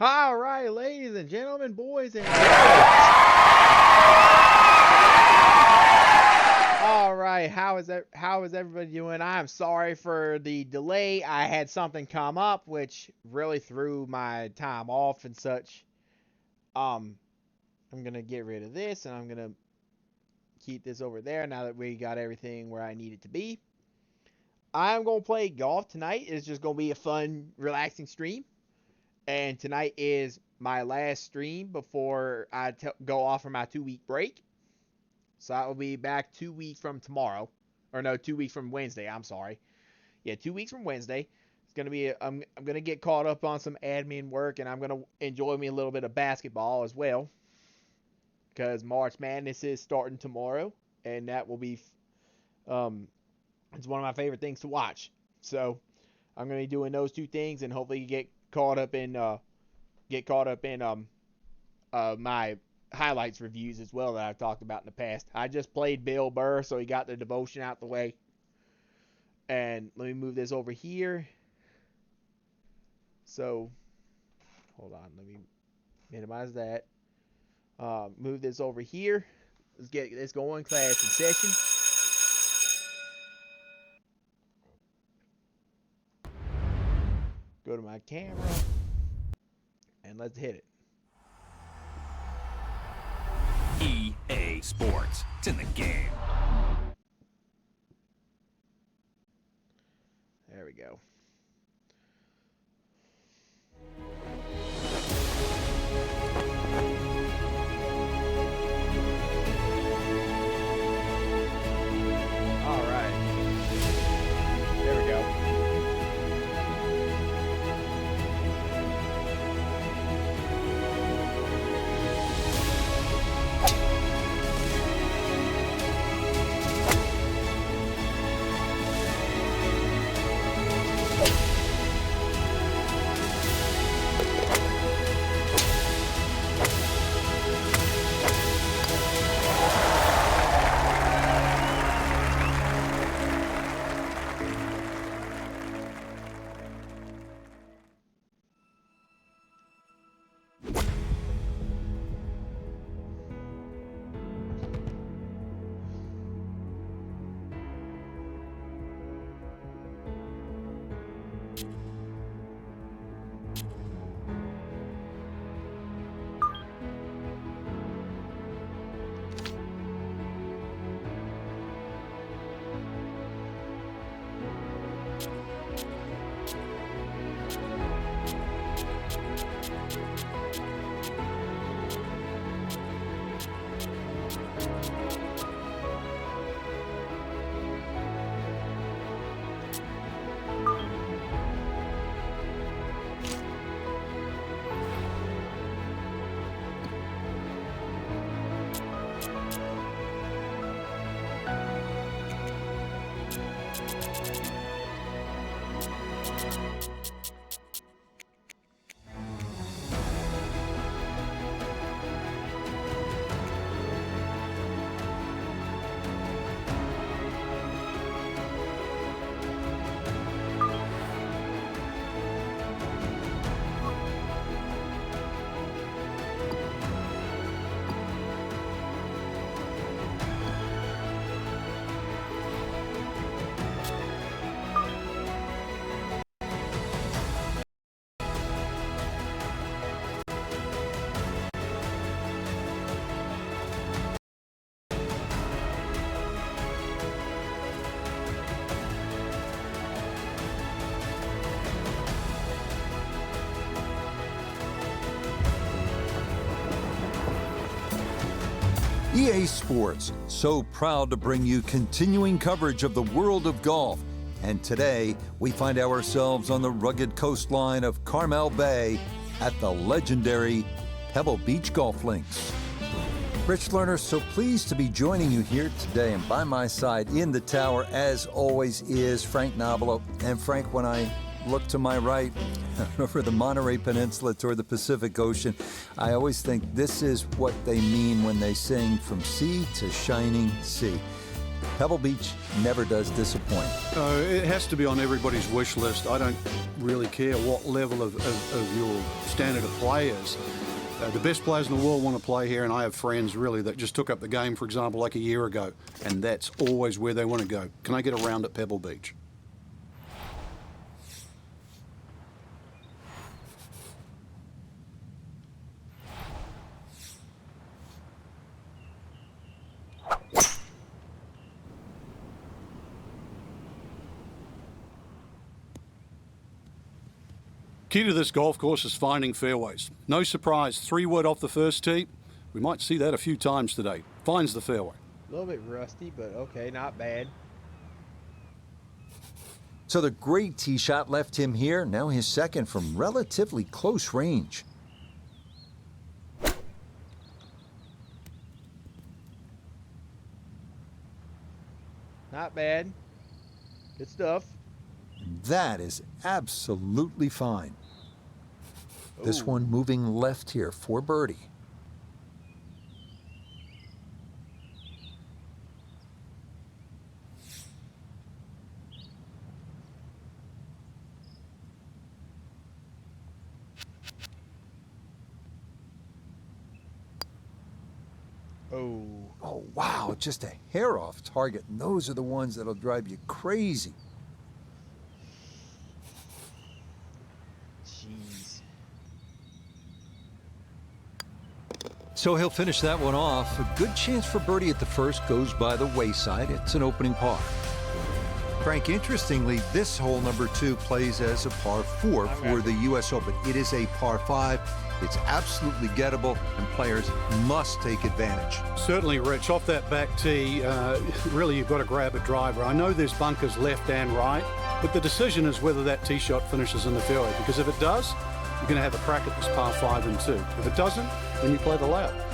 All right, ladies and gentlemen, boys and girls. All right, how is everybody doing? I'm sorry for the delay. I had something come up which really threw my time off and such. I'm gonna get rid of this and I'm gonna keep this over there now that we got everything where I need it to be. I'm gonna play golf tonight. It's just gonna be a fun, relaxing stream. And tonight is my last stream before I go off for my 2-week break. So I will be back 2 weeks from tomorrow. Or no, 2 weeks from Wednesday. I'm sorry. Yeah, 2 weeks from Wednesday. It's gonna be. I'm gonna get caught up on some admin work, and I'm gonna enjoy me a little bit of basketball as well. Because March Madness is starting tomorrow, and that will be. It's one of my favorite things to watch. So I'm gonna be doing those two things, and hopefully get caught up in my highlights reviews as well that I've talked about in the past. I just played Bill Burr, so he got the devotion out the way. And let me move this over here. So, hold on, let me minimize that. Move this over here. Let's get this going, class in session. Go to my camera, and let's hit it. EA Sports. It's in the game. There we go. All right. There we go. EA Sports, so proud to bring you continuing coverage of the world of golf. And today, we find ourselves on the rugged coastline of Carmel Bay at the legendary Pebble Beach Golf Links. Rich Lerner, so pleased to be joining you here today. And by my side in the tower, as always, is Frank Nobilo. And Frank, when I look to my right over the Monterey Peninsula toward the Pacific Ocean, I always think this is what they mean when they sing from sea to shining sea. Pebble Beach never does disappoint. It has to be on everybody's wish list. I don't really care what level of your standard of play is. The best players in the world want to play here, and I have friends really that just took up the game, for example, like a year ago, and that's always where they want to go. Can I get a round at Pebble Beach? Key to this golf course is finding fairways. No surprise, 3-wood off the first tee. We might see that a few times today. Finds the fairway. A little bit rusty, but okay, not bad. So the great tee shot left him here, now his second from relatively close range. Not bad. Good stuff. That is absolutely fine. This Ooh. one moving left here for birdie. Oh, wow, just a hair off target. And those are the ones that'll drive you crazy. Jeez. So he'll finish that one off. A good chance for birdie at the first goes by the wayside. It's an opening par. Frank, interestingly, this hole number 2 plays as a par 4 for the U.S. Open. It is a par 5. It's absolutely gettable, and players must take advantage. Certainly, Rich. Off that back tee, really you've got to grab a driver. I know there's bunkers left and right, but the decision is whether that tee shot finishes in the fairway, because if it does, you're going to have a crack at this par 5 and 2. If it doesn't, then you play the layup.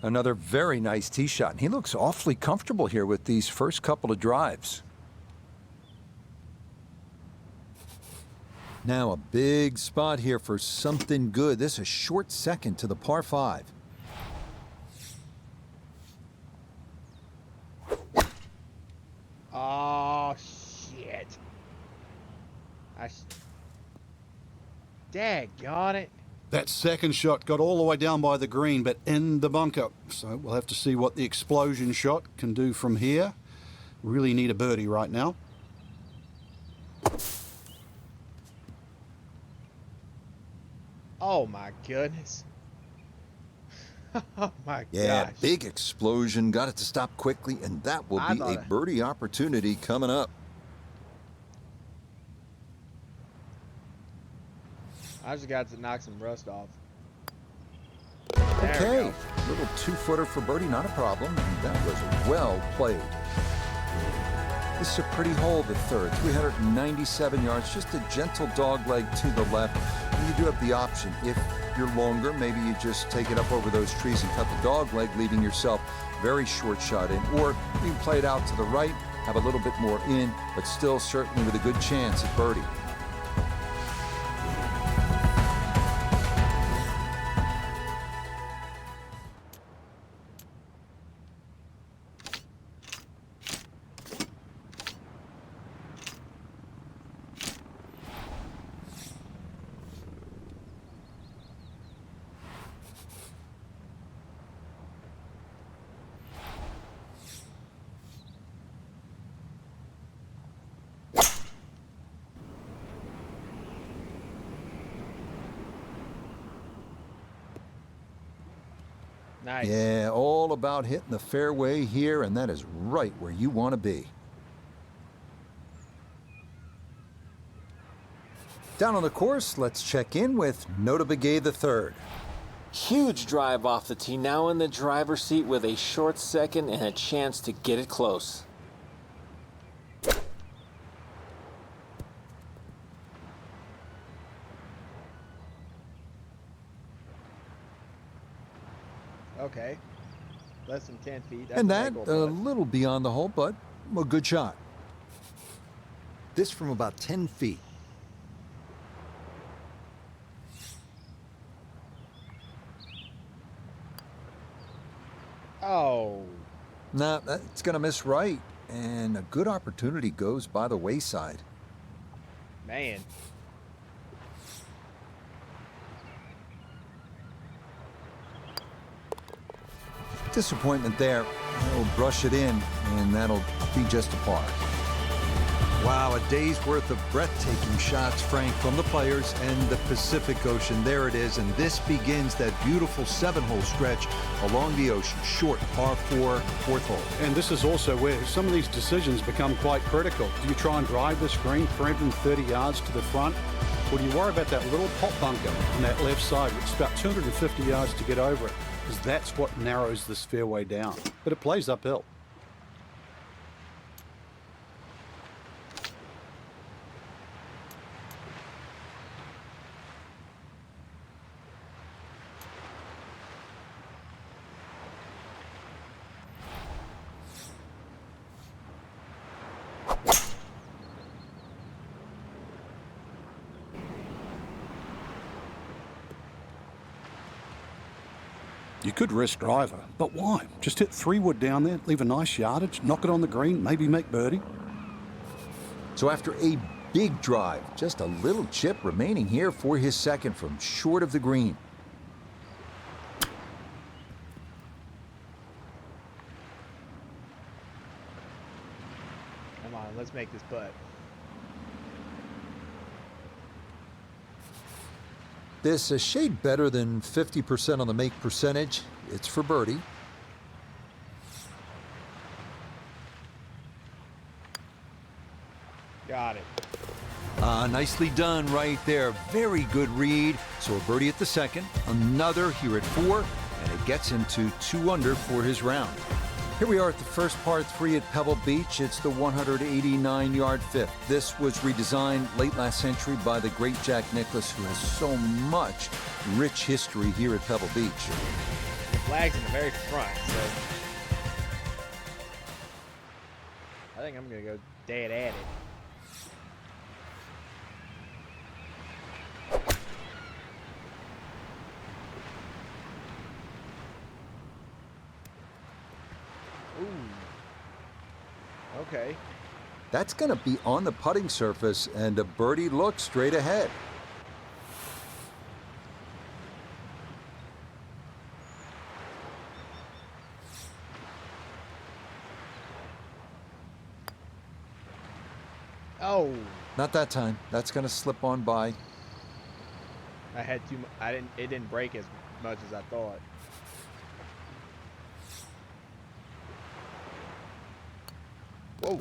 Another very nice tee shot, and he looks awfully comfortable here with these first couple of drives. Now a big spot here for something good. This is a short second to the par 5. Oh, shit. Daggone it. That second shot got all the way down by the green, but in the bunker. So we'll have to see what the explosion shot can do from here. Really need a birdie right now. Oh, my goodness. Oh, my Yeah, gosh. big explosion. Got it to stop quickly, and that will be a birdie opportunity coming up. I just got to knock some rust off. Okay, little 2-footer for birdie, not a problem. And that was well played. This is a pretty hole, the third, 397 yards, just a gentle dog leg to the left. And you do have the option, if you're longer, maybe you just take it up over those trees and cut the dog leg, leaving yourself very short shot in. Or you can play it out to the right, have a little bit more in, but still certainly with a good chance at birdie. Nice. Yeah, all about hitting the fairway here, and that is right where you want to be. Down on the course, let's check in with Notah Begay III. Huge drive off the tee, now in the driver's seat with a short second and a chance to get it close. Okay. Less than 10 feet. That's And a that, make a or putt. little beyond the hole, but a good shot. This from about 10 feet. Oh. Nah, that's going to miss right. And a good opportunity goes by the wayside. Man. Disappointment there. He'll brush it in, and that'll be just a par. Wow, a day's worth of breathtaking shots, Frank, from the players and the Pacific Ocean. There it is, and this begins that beautiful 7-hole stretch along the ocean. Short par 4, fourth hole. And this is also where some of these decisions become quite critical. Do you try and drive this green 330 yards to the front? Or do you worry about that little pop bunker on that left side, which is about 250 yards to get over it? Because that's what narrows this fairway down. But it plays uphill. You could risk driver, but why? Just hit 3-wood down there, leave a nice yardage, knock it on the green, maybe make birdie. So after a big drive, just a little chip remaining here for his second from short of the green. Come on, let's make this putt. This a shade better than 50% on the make percentage. It's for birdie. Got it. Nicely done right there. Very good read. So a birdie at the second, another here at 4, and it gets him to 2 under for his round. Here we are at the first par 3 at Pebble Beach. It's the 189-yard fifth. This was redesigned late last century by the great Jack Nicklaus, who has so much rich history here at Pebble Beach. The flag's in the very front, so I think I'm gonna go dead at it. Ooh. Okay. That's going to be on the putting surface, and a birdie look straight ahead. Oh, Not that time. That's going to slip on by. I had too much. It didn't break as much as I thought. Whoa.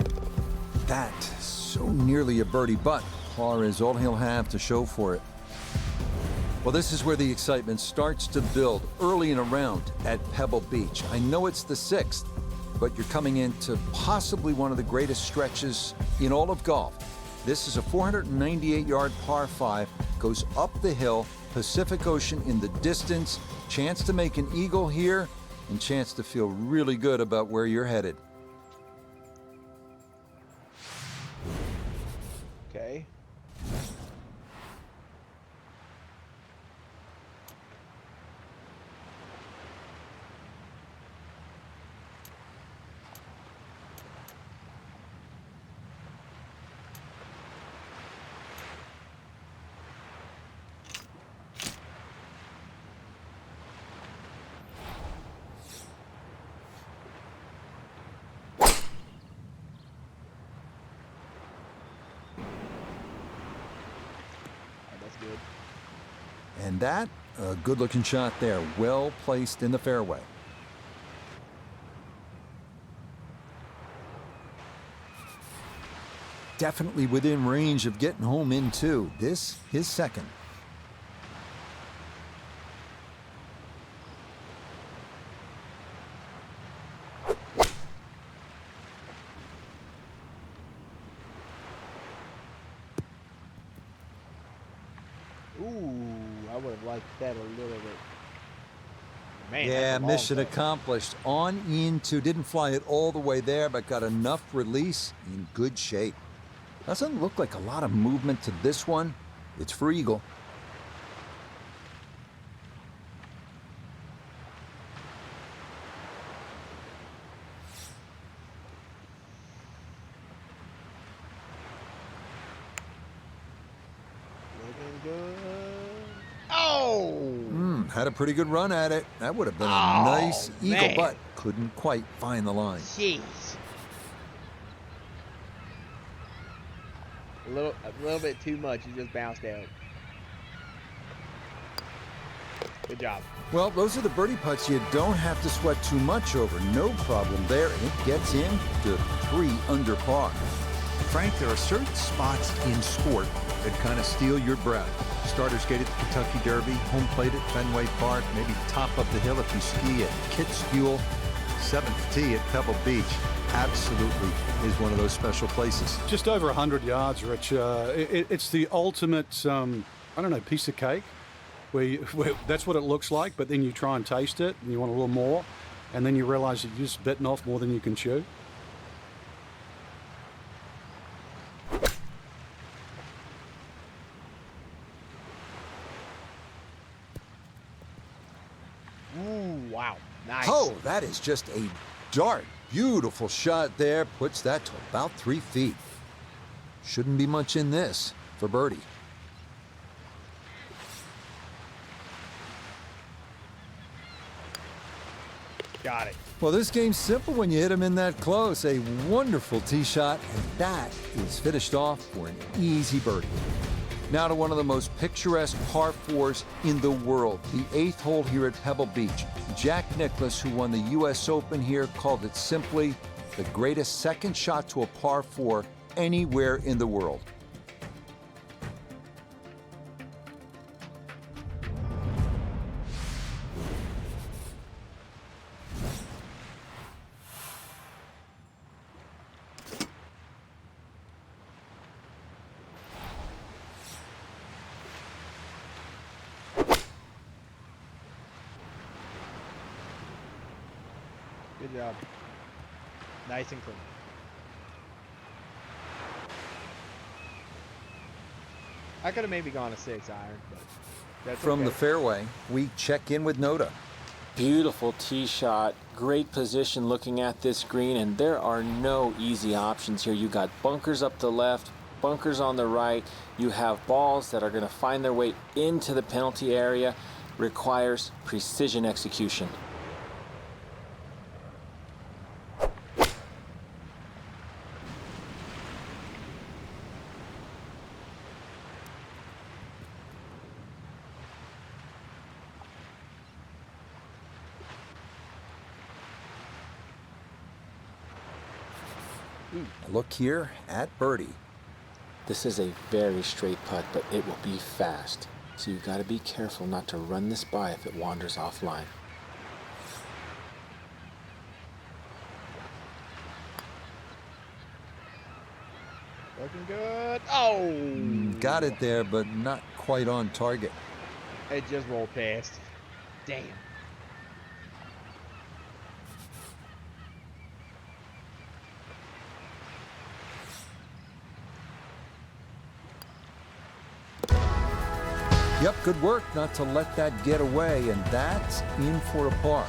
That so nearly a birdie, but par is all he'll have to show for it. Well, this is where the excitement starts to build early in a round at Pebble Beach. I know it's the 6th, but you're coming into possibly one of the greatest stretches in all of golf. This is a 498-yard par 5, goes up the hill, Pacific Ocean in the distance, chance to make an eagle here, and chance to feel really good about where you're headed. Okay. That's good. And that, a good-looking shot there, well placed in the fairway. Definitely within range of getting home in two. This, his second. Ooh, I would have liked that a little bit. Man, Yeah, that's a long mission putt. accomplished. On into, didn't fly it all the way there, but got enough release in good shape. Doesn't look like a lot of movement to this one. It's for eagle. Looking good. Oh! Had a pretty good run at it. That would have been a Oh, nice eagle, man. but couldn't quite find the line. Jeez. A little bit too much. You just bounced out. Good job. Well, those are the birdie putts you don't have to sweat too much over. No problem there, and it gets in to 3 under par. Frank, there are certain spots in sport that kind of steal your breath. Starters gate at the Kentucky Derby, home plate at Fenway Park, maybe top of the hill if you ski at Kitzbühel, 7th tee at Pebble Beach. Absolutely is one of those special places. Just over 100 yards, Rich. It's the ultimate, I don't know, piece of cake. Where that's what it looks like, but then you try and taste it, and you want a little more, and then you realize that you're just bitten off more than you can chew. Ooh, wow. Nice. Oh, that is just a dart. Beautiful shot there. Puts that to about 3 feet. Shouldn't be much in this for birdie. Got it. Well, this game's simple when you hit him in that close. A wonderful tee shot, and that is finished off for an easy birdie. Now to one of the most picturesque par 4s in the world, the 8th hole here at Pebble Beach. Jack Nicklaus, who won the U.S. Open here, called it simply the greatest second shot to a par 4 anywhere in the world. Good job. Nice and clean. I could have maybe gone a 6 iron, but that's From okay. the fairway, we check in with Noda. Beautiful tee shot, great position looking at this green, and there are no easy options here. You got bunkers up the left, bunkers on the right. You have balls that are going to find their way into the penalty area. Requires precision execution. Look here at birdie. This is a very straight putt, but it will be fast. So you've got to be careful not to run this by if it wanders offline. Looking good. Oh! Got it there, but not quite on target. It just rolled past. Damn. Yep, good work not to let that get away, and that's in for a par.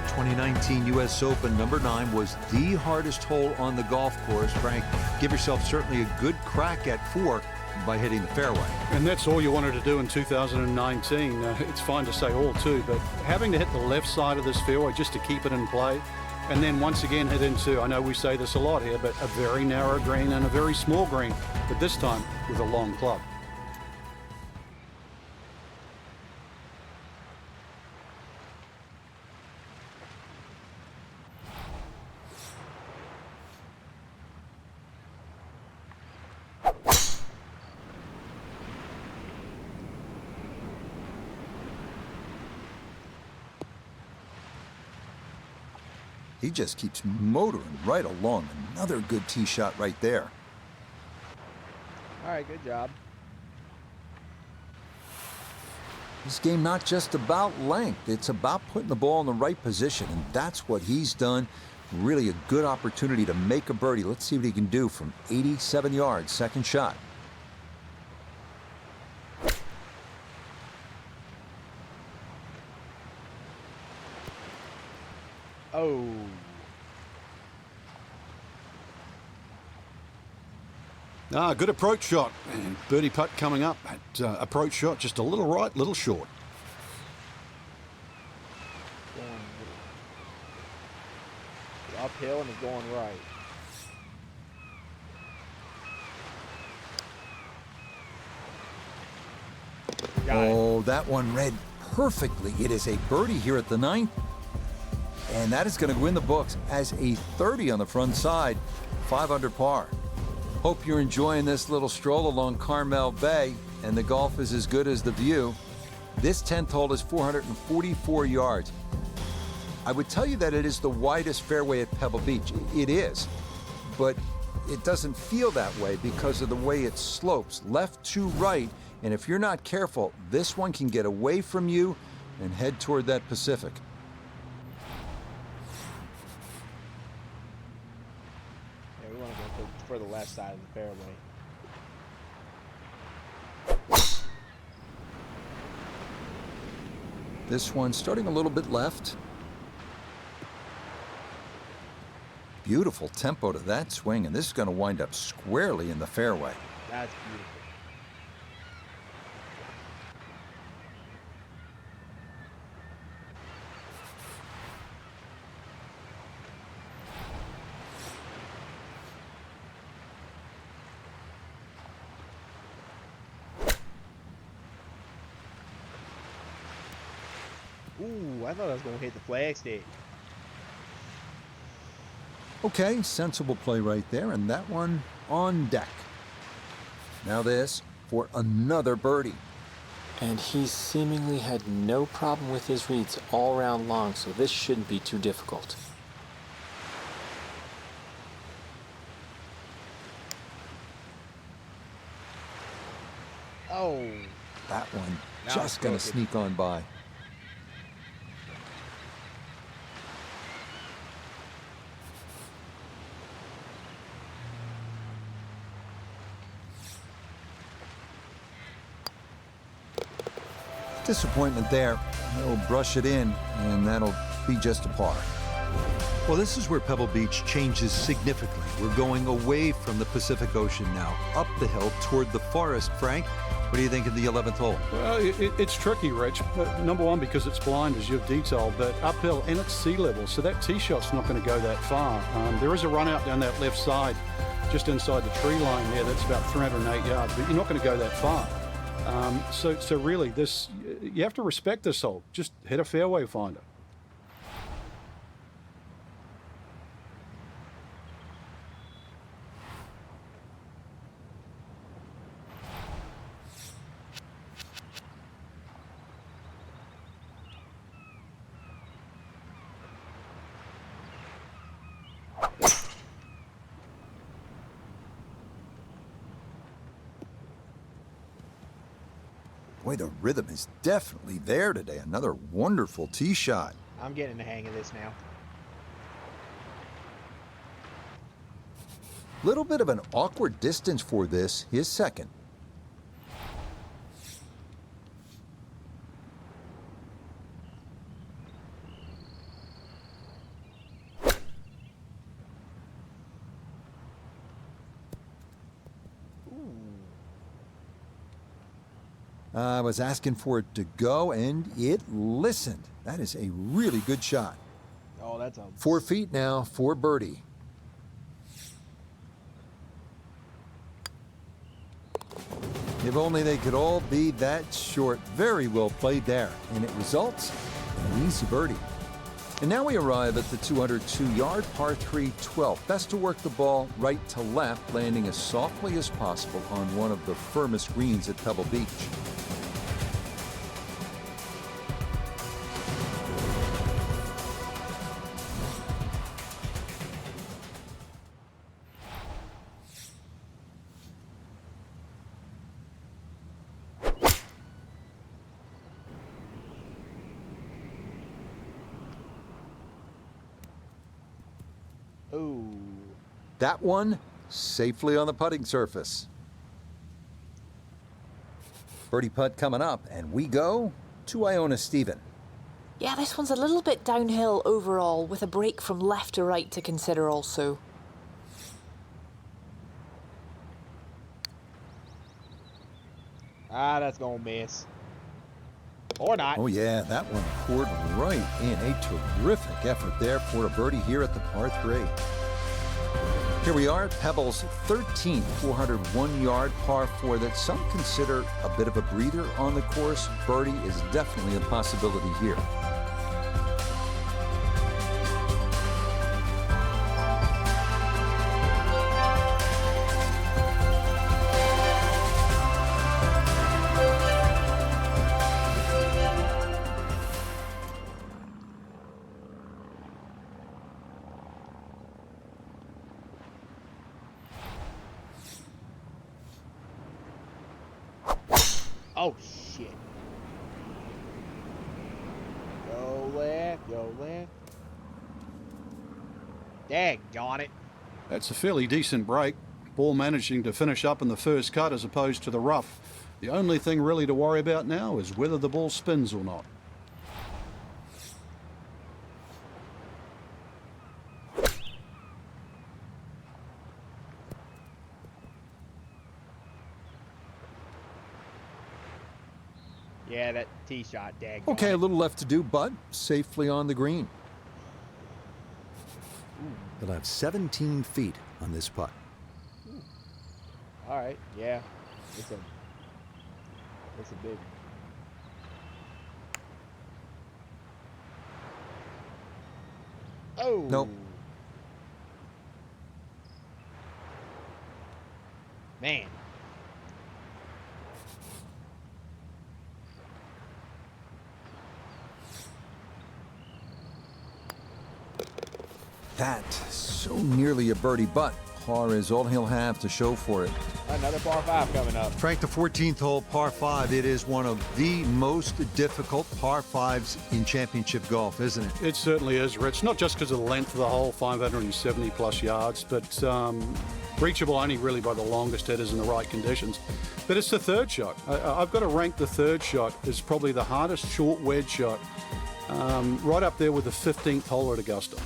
2019 U.S. Open number 9 was the hardest hole on the golf course. Frank, give yourself certainly a good crack at 4 by hitting the fairway. And that's all you wanted to do in 2019. It's fine to say all too, but having to hit the left side of this fairway just to keep it in play, and then once again hit into, I know we say this a lot here, but a very narrow green and a very small green, but this time with a long club. He just keeps motoring right along. Another good tee shot right there. All right, good job. This game not just about length, it's about putting the ball in the right position, and that's what he's done. Really a good opportunity to make a birdie. Let's see what he can do from 87 yards, second shot. Oh. Good approach shot. And birdie putt coming up. That approach shot just a little right, little short. It's uphill and it's going right. Oh, that one read perfectly. It is a birdie here at the 9th. And that is going to go in the books as a 30 on the front side, 5 under par. Hope you're enjoying this little stroll along Carmel Bay, and the golf is as good as the view. This 10th hole is 444 yards. I would tell you that it is the widest fairway at Pebble Beach. It is, but it doesn't feel that way because of the way it slopes left to right, and if you're not careful, this one can get away from you and head toward that Pacific. For the left side of the fairway. This one starting a little bit left. Beautiful tempo to that swing, and this is going to wind up squarely in the fairway. That's beautiful. Ooh, I thought I was going to hit the flag stick. Okay, sensible play right there, and that one on deck. Now this for another birdie. And he seemingly had no problem with his reads all round long, so this shouldn't be too difficult. Oh. That one Now just it's going to crooked. sneak on by. Disappointment there. He'll brush it in, and that'll be just a par. Well, this is where Pebble Beach changes significantly. We're going away from the Pacific Ocean now, up the hill toward the forest. Frank, what do you think of the 11th hole? Well, it's tricky, Rich. Number one, because it's blind, as you've detailed, but uphill and it's sea level, so that tee shot's not going to go that far. There is a run out down that left side, just inside the tree line there. That's about 308 yards, but you're not going to go that far. So really, this you have to respect this hole. Just hit a fairway finder. Boy, the rhythm is definitely there today. Another wonderful tee shot. I'm getting the hang of this now. Little bit of an awkward distance for this, his second. I was asking for it to go, and it listened. That is a really good shot. Oh, that's a... 4 feet now for birdie. If only they could all be that short. Very well played there, and it results in an easy birdie. And now we arrive at the 202-yard par 3 12th. Best to work the ball right to left, landing as softly as possible on one of the firmest greens at Pebble Beach. Ooh. That one safely on the putting surface. Birdie putt coming up, and we go to Iona Stephen. Yeah, this one's a little bit downhill overall, with a break from left to right to consider also. Ah, that's gonna miss. Or not. Oh yeah, that one poured right in. A terrific effort there for a birdie here at the par 3. Here we are at Pebbles' 13th 401-yard par 4 that some consider a bit of a breather on the course. Birdie is definitely a possibility here. Oh, shit. Go left, go left. Daggone it. That's a fairly decent break. Ball managing to finish up in the first cut as opposed to the rough. The only thing really to worry about now is whether the ball spins or not. Yeah, that tee shot, daggone Okay, it. a little left to do, but safely on the green. He'll have 17 feet on this putt. All right, yeah. It's a big one. Oh. Nope. Man. That so nearly a birdie, but par is all he'll have to show for it. Another par 5 coming up. Frank, the 14th hole, par 5, it is one of the most difficult par 5s in championship golf, isn't it? It certainly is, Rich. Not just because of the length of the hole, 570 plus yards, but reachable only really by the longest hitters in the right conditions. But it's the third shot. I've got to rank the third shot as probably the hardest short wedge shot, right up there with the 15th hole at Augusta.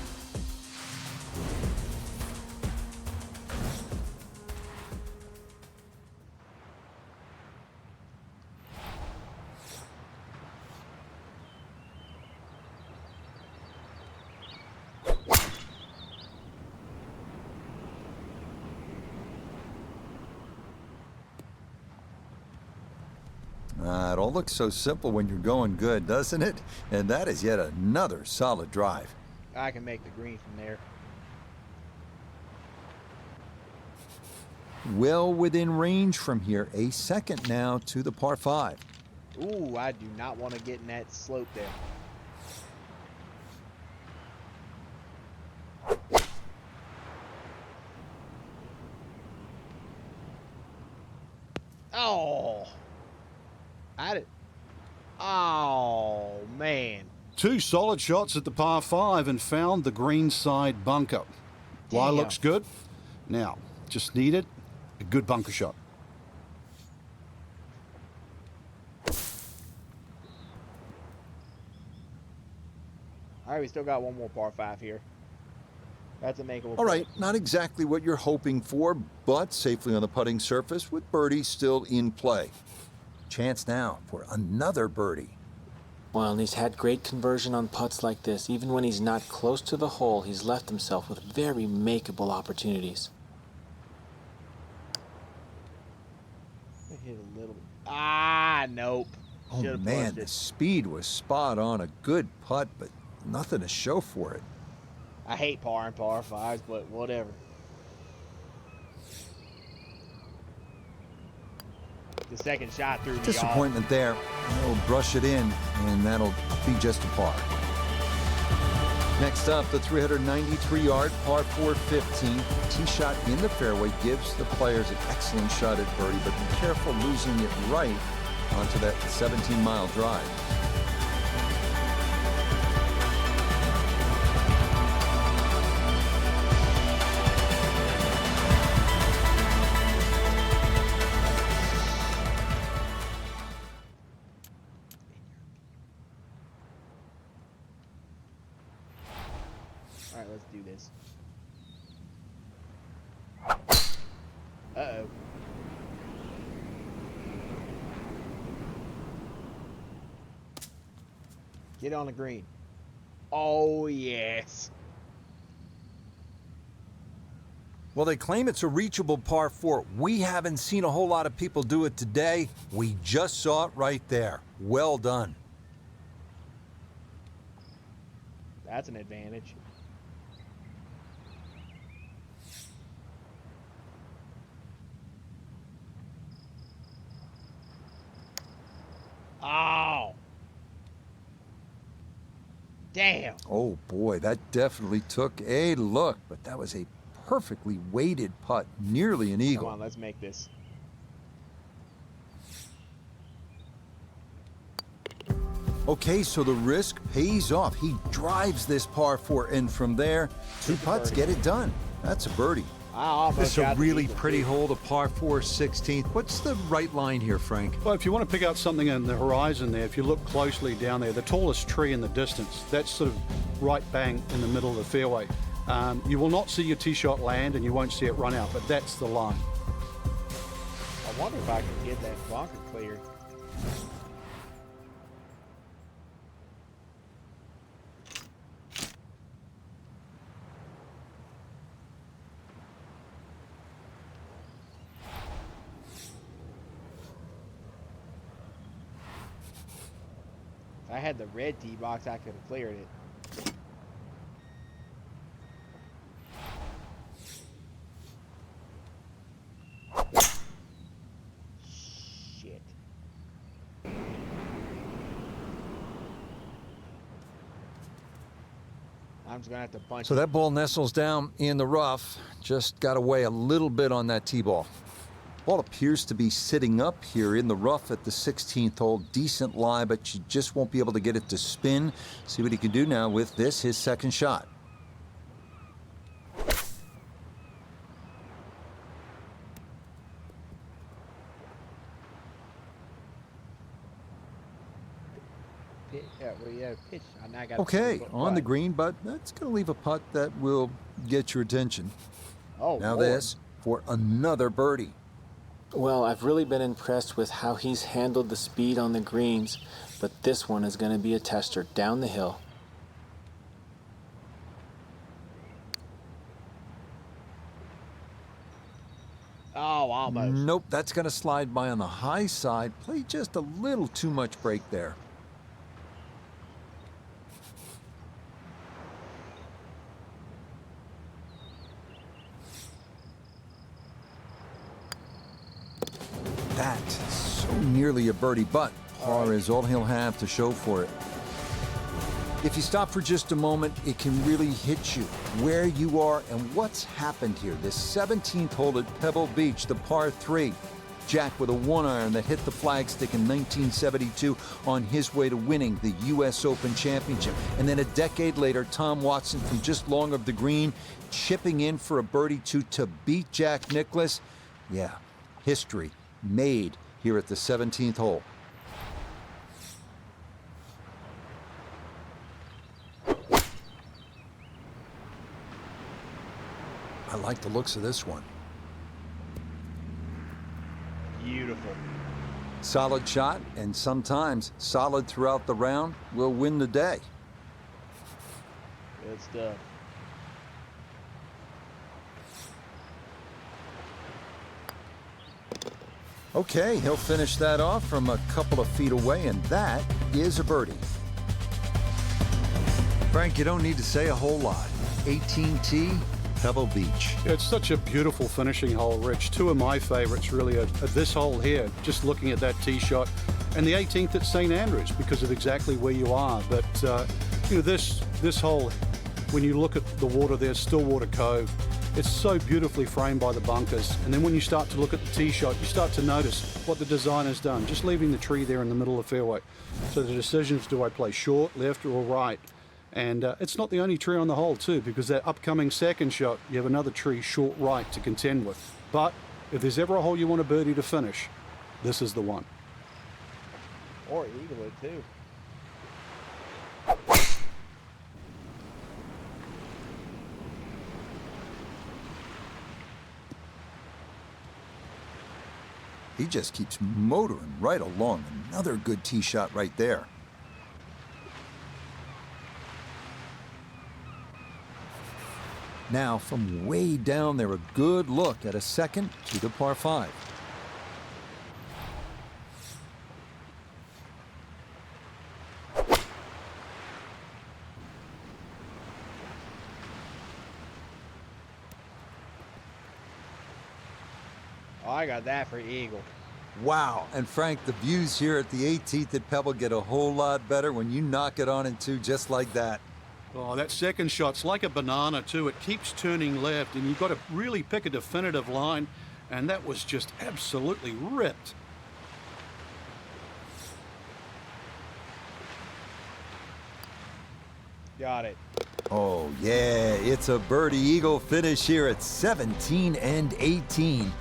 It all looks so simple when you're going good, doesn't it? And that is yet another solid drive. I can make the green from there. Well within range from here. A second now to the par 5. Ooh, I do not want to get in that slope there. Oh. I did. Oh, man. Two solid shots at the par 5 and found the green side bunker. Lie Damn. looks good. Now, just needed a good bunker shot. All right, we still got one more par 5 here. That's a makeable. All right, not exactly what you're hoping for, but safely on the putting surface with birdie still in play. Chance now for another birdie. Well, and he's had great conversion on putts like this. Even when he's not close to the hole, he's left himself with very makeable opportunities. Hit a little. Ah, nope. Oh Should've man, pushed the it. speed was spot on. A good putt, but nothing to show for it. I hate par and par 5s, but whatever. The second shot threw me off. Disappointment there. He'll brush it in, and that'll be just a par. Next up, the 393-yard par 4 15. Tee shot in the fairway gives the players an excellent shot at birdie, but be careful losing it right onto that 17-mile drive. is. Uh-oh. Get on the green. Oh, yes. Well, they claim it's a reachable par 4. We haven't seen a whole lot of people do it today. We just saw it right there. Well done. That's an advantage. Oh. Damn. Oh boy, that definitely took a look, but that was a perfectly weighted putt, nearly an eagle. Come on, let's make this. Okay, so the risk pays off. He drives this par 4, and from there, 2 putts get it done. That's a birdie. I almost It's a got the really eagle, pretty too. hole, the par 4 16th. What's the right line here, Frank? Well, if you want to pick out something in the horizon there, if you look closely down there, the tallest tree in the distance, that's sort of right bang in the middle of the fairway. You will not see your tee shot land and you won't see it run out, but that's the line. I wonder if I can get that bunker cleared. If I had the red tee box, I could have cleared it. Shit. I'm just gonna have to bunch. So that ball nestles down in the rough. Just got away a little bit on that tee ball. Ball appears to be sitting up here in the rough at the 16th hole. Decent lie, but you just won't be able to get it to spin. See what he can do now with this, his second shot. Pitch. I got Okay, on the green, but that's going to leave a putt that will get your attention. Oh, Now Lord. this for another birdie. Well, I've really been impressed with how he's handled the speed on the greens, but this one is going to be a tester down the hill. Oh, almost. Nope, that's going to slide by on the high side. Play just a little too much break there. That so nearly a birdie, but par is all he'll have to show for it. If you stop for just a moment, it can really hit you where you are and what's happened here. This 17th hole at Pebble Beach, the par 3. Jack with a 1-iron that hit the flagstick in 1972 on his way to winning the U.S. Open Championship. And then a decade later, Tom Watson from just long of the green, chipping in for a birdie to beat Jack Nicklaus. Yeah, history made here at the 17th hole. I like the looks of this one. Beautiful. Solid shot, and sometimes solid throughout the round, will win the day. Good stuff. Okay, he'll finish that off from a couple of feet away, and that is a birdie. Frank, you don't need to say a whole lot. 18T, Pebble Beach. It's such a beautiful finishing hole, Rich. Two of my favorites really are this hole here, just looking at that tee shot, and the 18th at St. Andrews because of exactly where you are. But you know, this hole, when you look at the water there, Stillwater Cove, it's so beautifully framed by the bunkers. And then when you start to look at the tee shot, you start to notice what the designer's done, just leaving the tree there in the middle of the fairway. So the decisions, do I play short, left, or right? And it's not the only tree on the hole too, because that upcoming second shot, you have another tree short right to contend with. But if there's ever a hole you want a birdie to finish, this is the one. Or eagle it too. He just keeps motoring right along. Another good tee shot right there. Now, from way down there, a good look at a second to the par 5. Oh, I got that for eagle. Wow, and Frank, the views here at the 18th at Pebble get a whole lot better when you knock it on in 2 just like that. Oh, that second shot's like a banana too. It keeps turning left, and you've got to really pick a definitive line, and that was just absolutely ripped. Got it. Oh, yeah, it's a birdie eagle finish here at 17 and 18.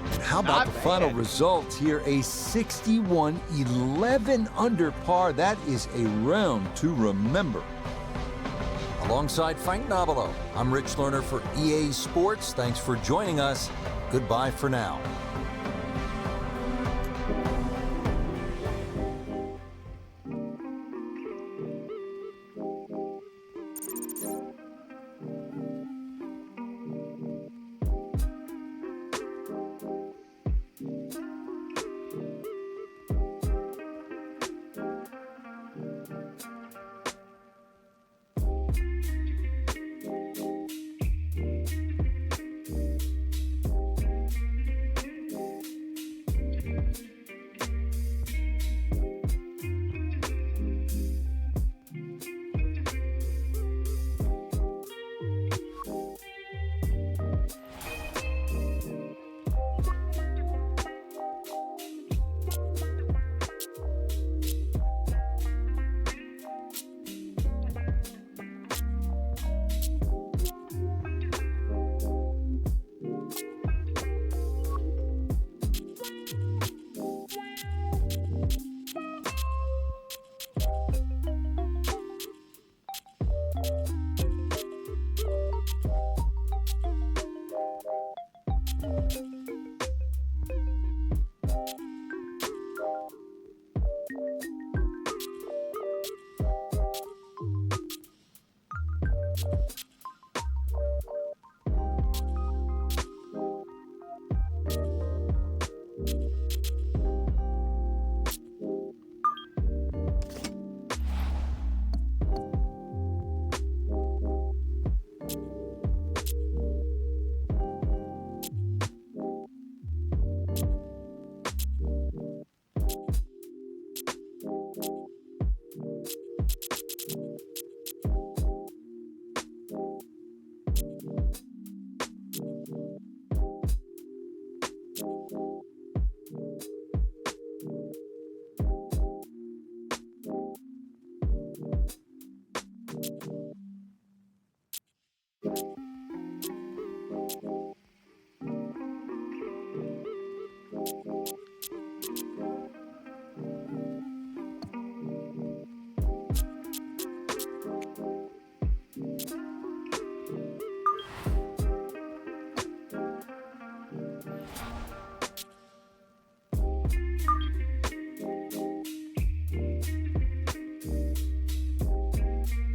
And how about Not the final bad. result here? A 61-11 under par. That is a round to remember. Alongside Frank Nobilo, I'm Rich Lerner for EA Sports. Thanks for joining us. Goodbye for now.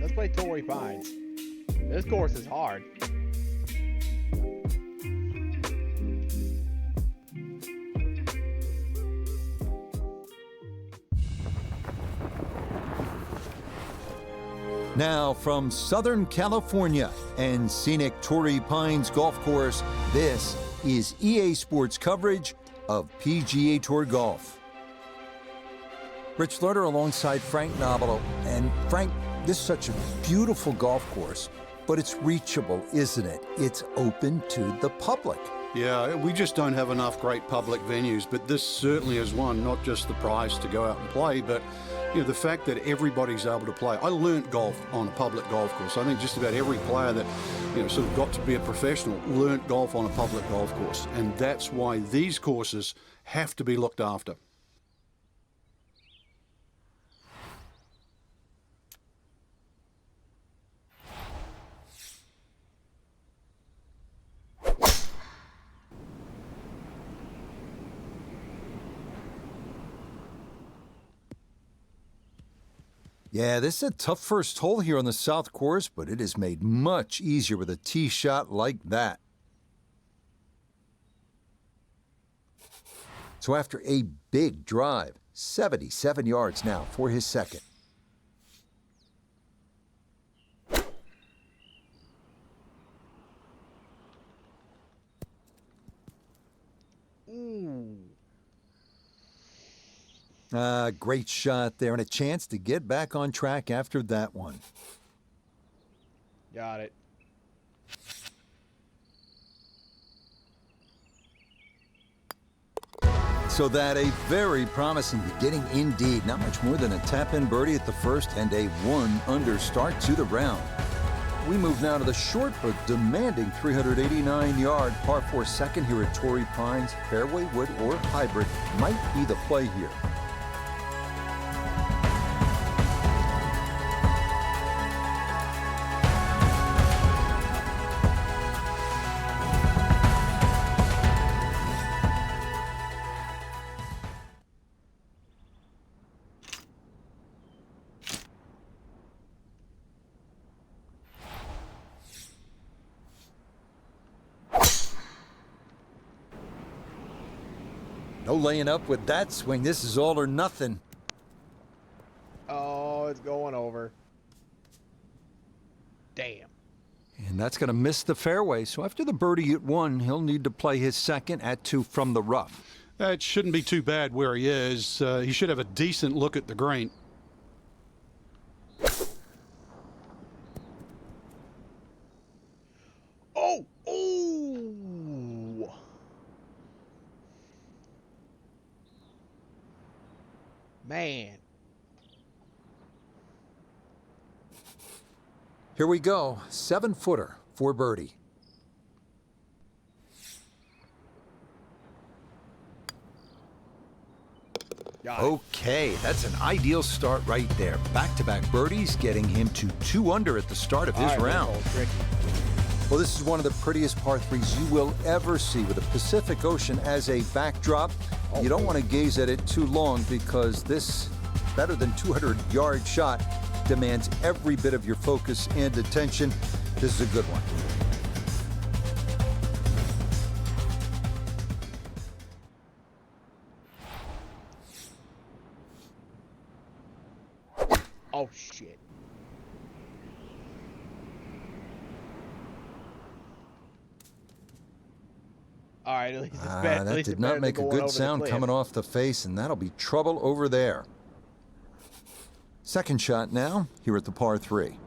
Let's play Torrey Pines. This course is hard. Now from Southern California and scenic Torrey Pines Golf Course, this is EA Sports coverage of PGA Tour Golf. Rich Lerner alongside Frank Nobilo. And Frank, this is such a beautiful golf course, but it's reachable, isn't it? It's open to the public. Yeah, we just don't have enough great public venues, but this certainly is one, not just the price to go out and play, but the fact that everybody's able to play. I learnt golf on a public golf course. I think just about every player that sort of got to be a professional learnt golf on a public golf course, and that's why these courses have to be looked after. Yeah, this is a tough first hole here on the South Course, but it is made much easier with a tee shot like that. So after a big drive, 77 yards now for his second. Ooh. Great shot there, and a chance to get back on track after that one. Got it. So that a very promising beginning indeed. Not much more than a tap-in birdie at the first and a 1-under start to the round. We move now to the short but demanding 389-yard par 4 second here at Torrey Pines. Fairway wood or hybrid might be the play here. No laying up with that swing. This is all or nothing. Oh, it's going over. Damn. And that's going to miss the fairway. So after the birdie at 1, he'll need to play his second at 2 from the rough. It shouldn't be too bad where he is. He should have a decent look at the green. Oh! Ooh! Man. Here we go. 7-footer for birdie. Okay, that's an ideal start right there. Back-to-back birdies getting him to 2 under at the start of his round. Well, this is one of the prettiest par 3s you will ever see with the Pacific Ocean as a backdrop. You don't want to gaze at it too long because this better than 200-yard shot demands every bit of your focus and attention. This is a good one. Oh, shit. All right, at least it's better. That did not make a good sound coming off the face, and that'll be trouble over there. Second shot now, here at the par 3.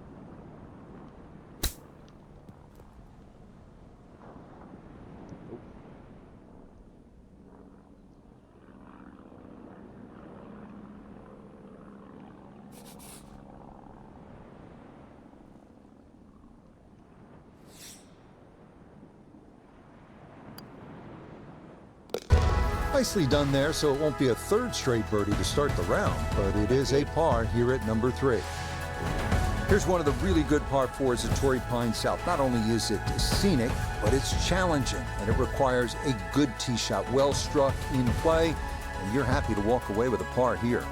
Nicely done there, so it won't be a third straight birdie to start the round, but it is a par here at number 3. Here's one of the really good par 4s at Torrey Pines South. Not only is it scenic, but it's challenging, and it requires a good tee shot, well struck in play, and you're happy to walk away with a par here.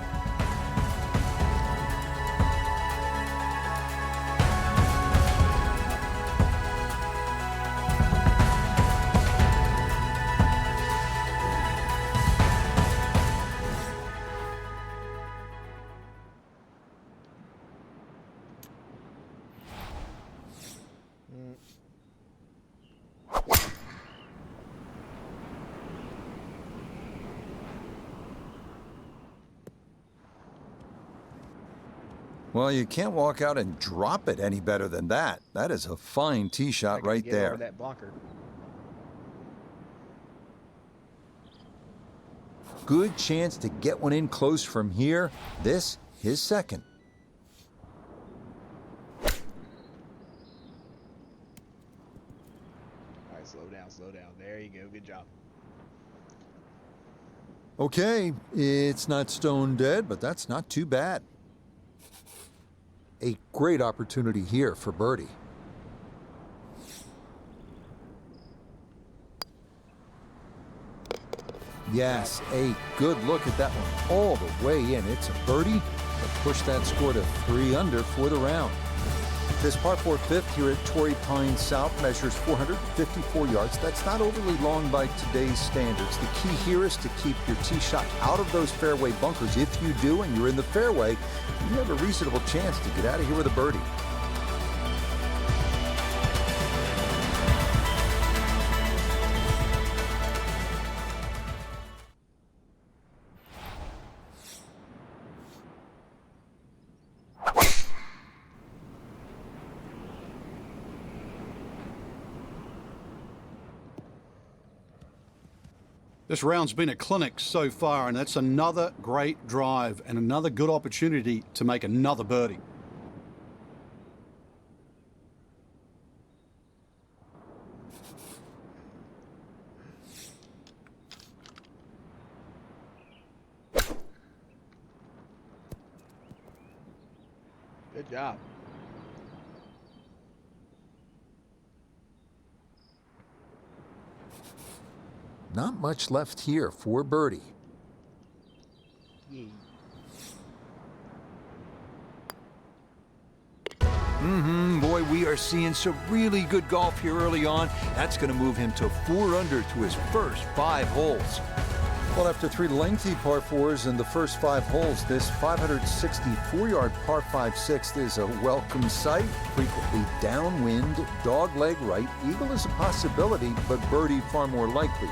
Well, you can't walk out and drop it any better than that. That is a fine tee shot right there. That bunker. Good chance to get one in close from here. This, his second. All right, slow down, slow down. There you go. Good job. Okay, it's not stone dead, but that's not too bad. A great opportunity here for birdie. Yes, a good look at that one all the way in. It's a birdie to push that score to 3 under for the round. This par 4 fifth here at Torrey Pines South measures 454 yards. That's not overly long by today's standards. The key here is to keep your tee shot out of those fairway bunkers. If you do and you're in the fairway, you have a reasonable chance to get out of here with a birdie. This round's been a clinic so far, and that's another great drive and another good opportunity to make another birdie. Good job. Not much left here for birdie. Yeah. Boy, we are seeing some really good golf here early on. That's going to move him to 4 under to his first 5 holes. Well, after 3 lengthy par 4s in the first 5 holes, this 564-yard par 5 sixth is a welcome sight. Frequently downwind, dogleg right. Eagle is a possibility, but birdie far more likely.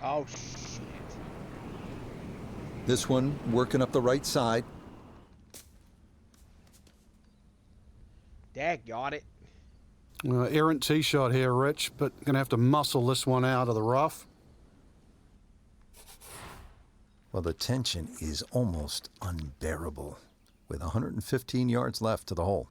Oh, shit. This one working up the right side. Dad got it. Errant tee shot here, Rich, but going to have to muscle this one out of the rough. Well, the tension is almost unbearable with 115 yards left to the hole.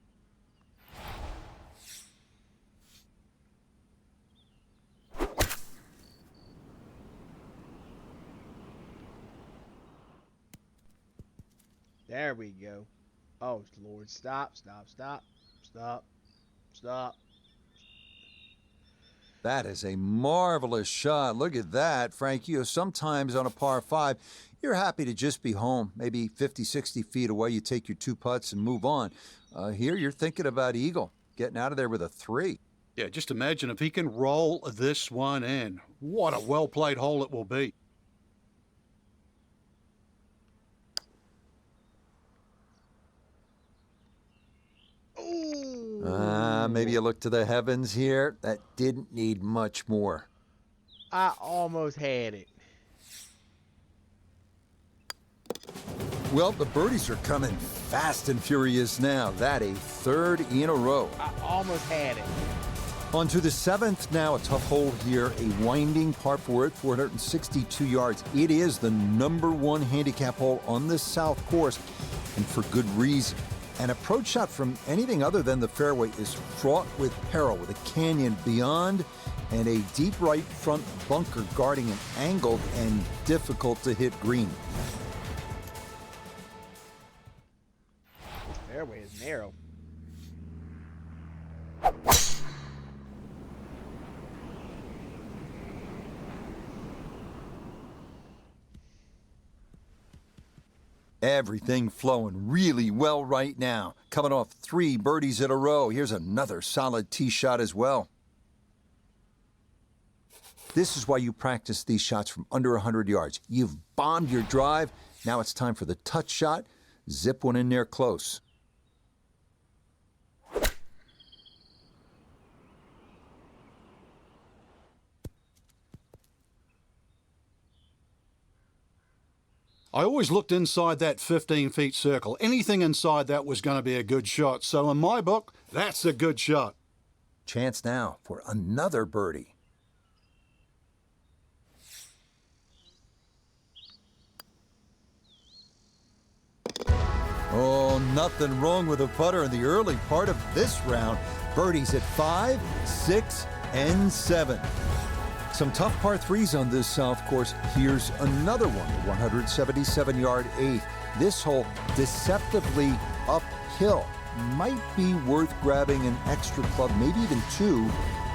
There we go. Oh, Lord. Stop, stop, stop, stop, stop. That is a marvelous shot. Look at that, Frank. You know, sometimes on a par 5, you're happy to just be home. Maybe 50, 60 feet away, you take your 2 putts and move on. Here, you're thinking about eagle, getting out of there with a 3. Yeah, just imagine if he can roll this one in. What a well-played hole it will be. Maybe you look to the heavens here. That didn't need much more. I almost had it. Well, the birdies are coming fast and furious now. That a 3rd in a row. I almost had it. On to the 7th now, a tough hole here, a winding par 4 at 462 yards. It is the #1 handicap hole on this south course, and for good reason. An approach shot from anything other than the fairway is fraught with peril, with a canyon beyond and a deep right front bunker guarding an angled and difficult to hit green. This fairway is narrow. Everything flowing really well right now. Coming off 3 birdies in a row. Here's another solid tee shot as well. This is why you practice these shots from under 100 yards. You've bombed your drive. Now it's time for the touch shot. Zip one in there close. I always looked inside that 15-feet circle. Anything inside that was going to be a good shot. So in my book, that's a good shot. Chance now for another birdie. Oh, nothing wrong with a putter in the early part of this round. Birdies at 5, 6, and 7. Some tough par threes on this south course. Here's another one, the 177-yard eighth. This hole deceptively uphill. Might be worth grabbing an extra club, maybe even two,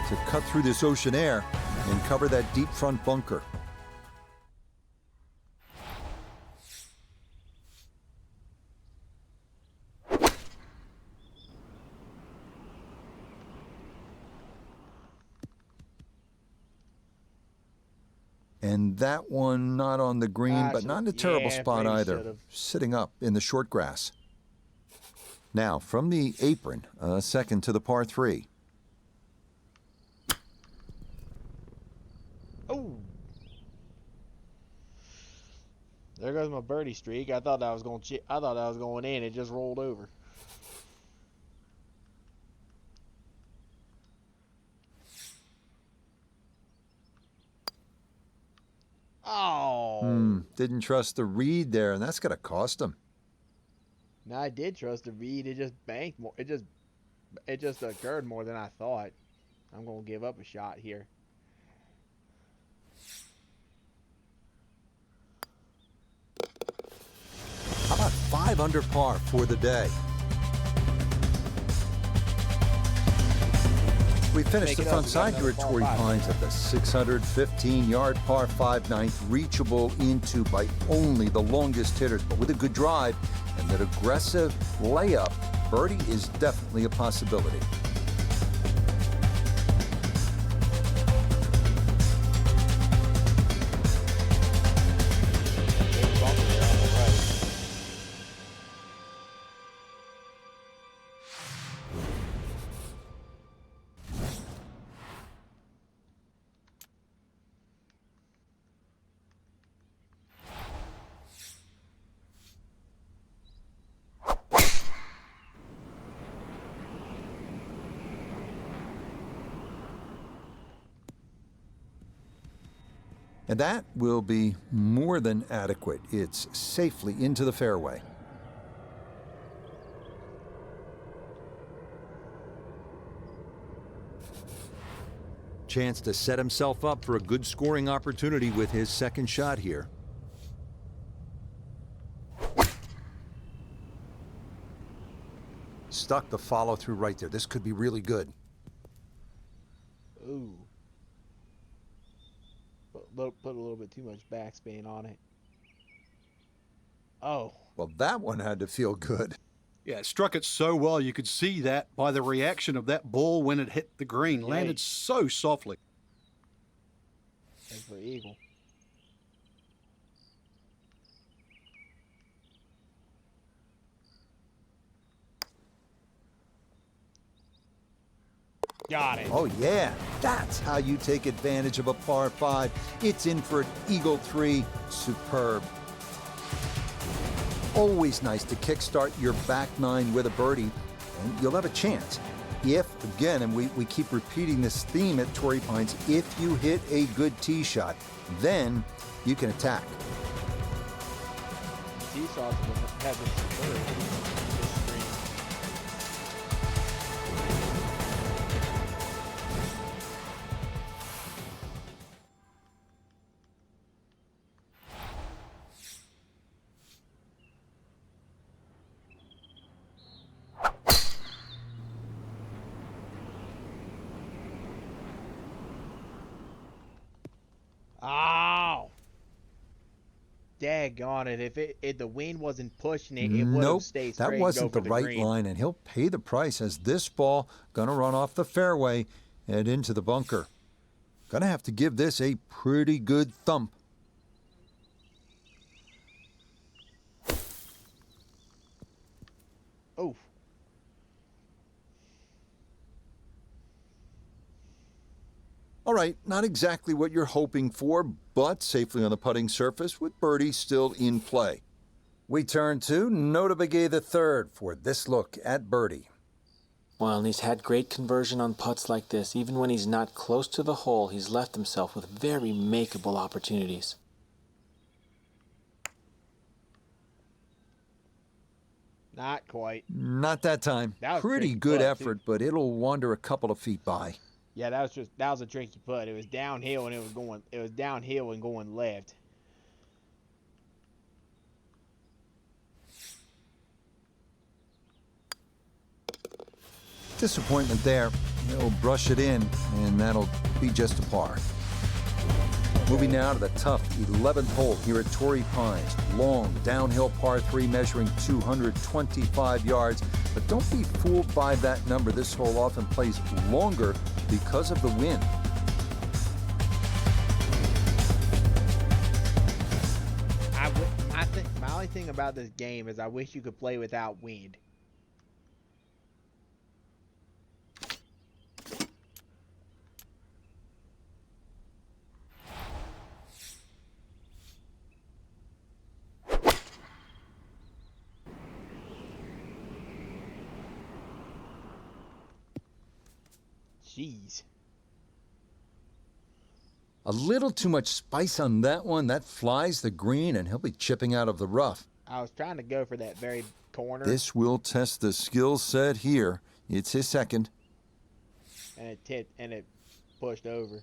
to cut through this ocean air and cover that deep front bunker. And that one not on the green, but not in a terrible spot either. Should've. Sitting up in the short grass. Now, from the apron, second to the par three. Oh. There goes my birdie streak. I thought that was going in. It just rolled over. Oh. Didn't trust the read there, and that's going to cost him. No, I did trust the read. It just banked more. It just occurred more than I thought. I'm gonna give up a shot here. How about 5 under par for the day? We finished the front side here at Torrey Pines at the 615-yard par 5 ninth, reachable into by only the longest hitters, but with a good drive and that aggressive layup, birdie is definitely a possibility. And that will be more than adequate. It's safely into the fairway. Chance to set himself up for a good scoring opportunity with his second shot here. Stuck the follow through right there. This could be really good. Ooh. Put a little bit too much backspin on it. Oh. Well, that one had to feel good. Yeah, it struck it so well. You could see that by the reaction of that ball when it hit the green. Yeah. Landed so softly. That's for eagle. Got it. Oh, yeah. That's how you take advantage of a par 5. It's in for an eagle 3. Superb. Always nice to kickstart your back nine with a birdie, and you'll have a chance. If, again, and we keep repeating this theme at Torrey Pines, if you hit a good tee shot, then you can attack. Tee shots have been superb. Oh, daggone it! If the wind wasn't pushing it, it would have stayed straight. That wasn't the right green. line, and he'll pay the price as this ball gonna run off the fairway and into the bunker. Gonna have to give this a pretty good thump. Oh. All right, not exactly what you're hoping for, but safely on the putting surface with birdie still in play. We turn to Notah Begay III for this look at birdie. Well, and he's had great conversion on putts like this. Even when he's not close to the hole, he's left himself with very makeable opportunities. Not quite. Not that time. That was Pretty pretty good good, effort, but it'll wander a couple of feet by. Yeah, that was a tricky putt. It was downhill and it was downhill and going left. Disappointment there. He'll brush it in, and that'll be just a par. Moving now to the tough 11th hole here at Torrey Pines. Long downhill par 3 measuring 225 yards. But don't be fooled by that number. This hole often plays longer because of the wind. My only thing about this game is I wish you could play without wind. Jeez. A little too much spice on that one. That flies the green, and he'll be chipping out of the rough. I was trying to go for that very corner. This will test the skill set here. It's his second. And it pushed over.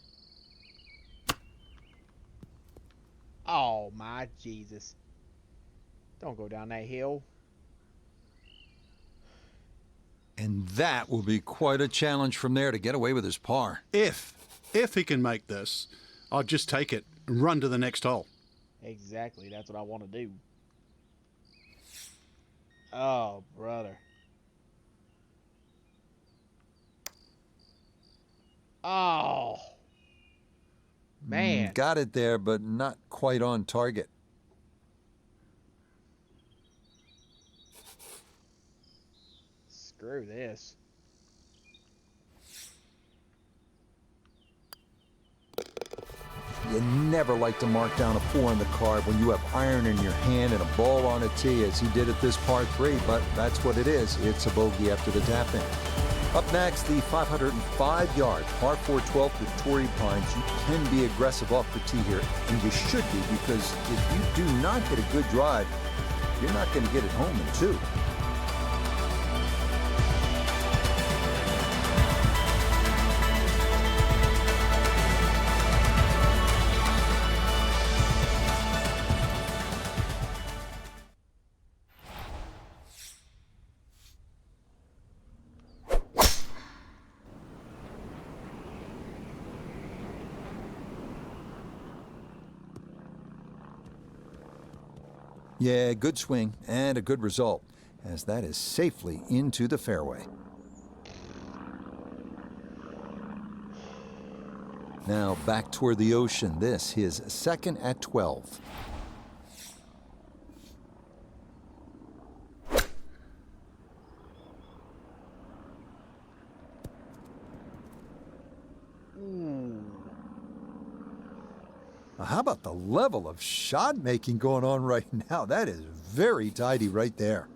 Oh my Jesus. Don't go down that hill. And that will be quite a challenge from there to get away with his par. If he can make this, I'll just take it and run to the next hole. Exactly. That's what I want to do. Oh, brother. Oh. Man. Got it there, but not quite on target. Screw this. You never like to mark down a 4 on the card when you have iron in your hand and a ball on a tee, as he did at this par 3, but that's what it is. It's a bogey after the tap in. Up next, the 505-yard par 4 12th at Torrey Pines. You can be aggressive off the tee here, and you should be, because if you do not hit a good drive, you're not going to get it home in 2. Yeah, good swing and a good result, as that is safely into the fairway. Now back toward the ocean. This his second at 12. How about the level of shot making going on right now? That is very tidy right there.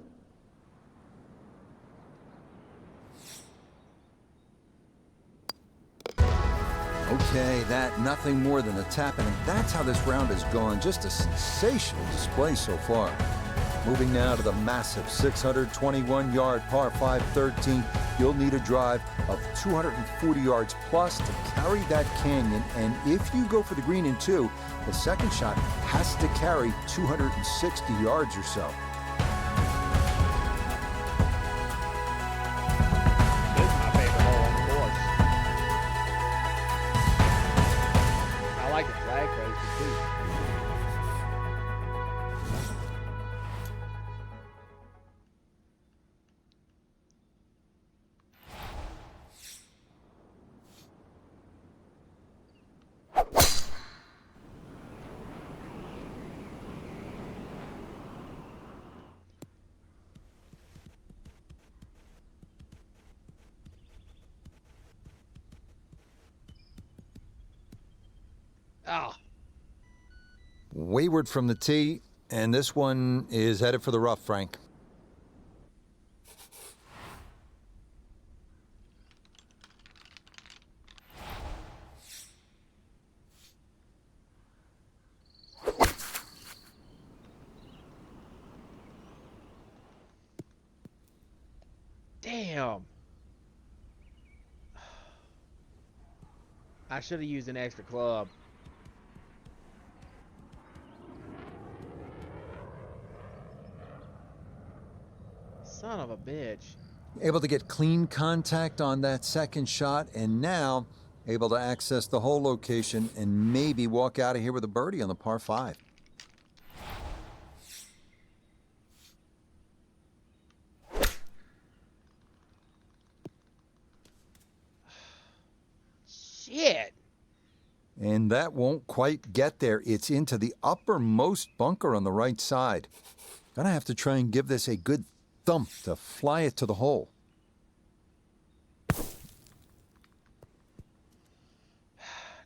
Okay, that nothing more than a tap, and that's how this round has gone. Just a sensational display so far. Moving now to the massive 621-yard par 5 13. You'll need a drive of 240 yards plus to carry that canyon, and if you go for the green in 2, the second shot has to carry 260 yards or so. This is my favorite hole on the course. I like the flag poster too. Ah. Wayward from the tee, and this one is headed for the rough, Frank. Damn. I should have used an extra club. Son of a bitch. Able to get clean contact on that second shot, and now able to access the hole location and maybe walk out of here with a birdie on the par 5. Shit. And that won't quite get there. It's into the uppermost bunker on the right side. Gonna have to try and give this a good thump to fly it to the hole.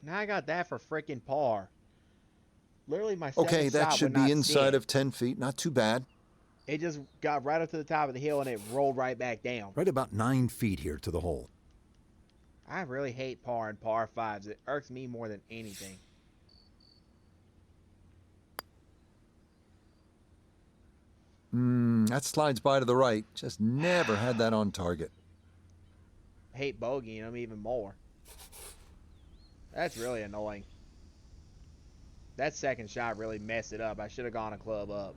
Now I got that for freaking par. Literally my Okay, second that shot should would not be inside stand. of 10 feet. Not too bad. It just got right up to the top of the hill and it rolled right back down. Right about 9 feet here to the hole. I really hate par and par 5s. It irks me more than anything. That slides by to the right. Just never had that on target. Hate bogeying them even more. That's really annoying. That second shot really messed it up. I should have gone a club up.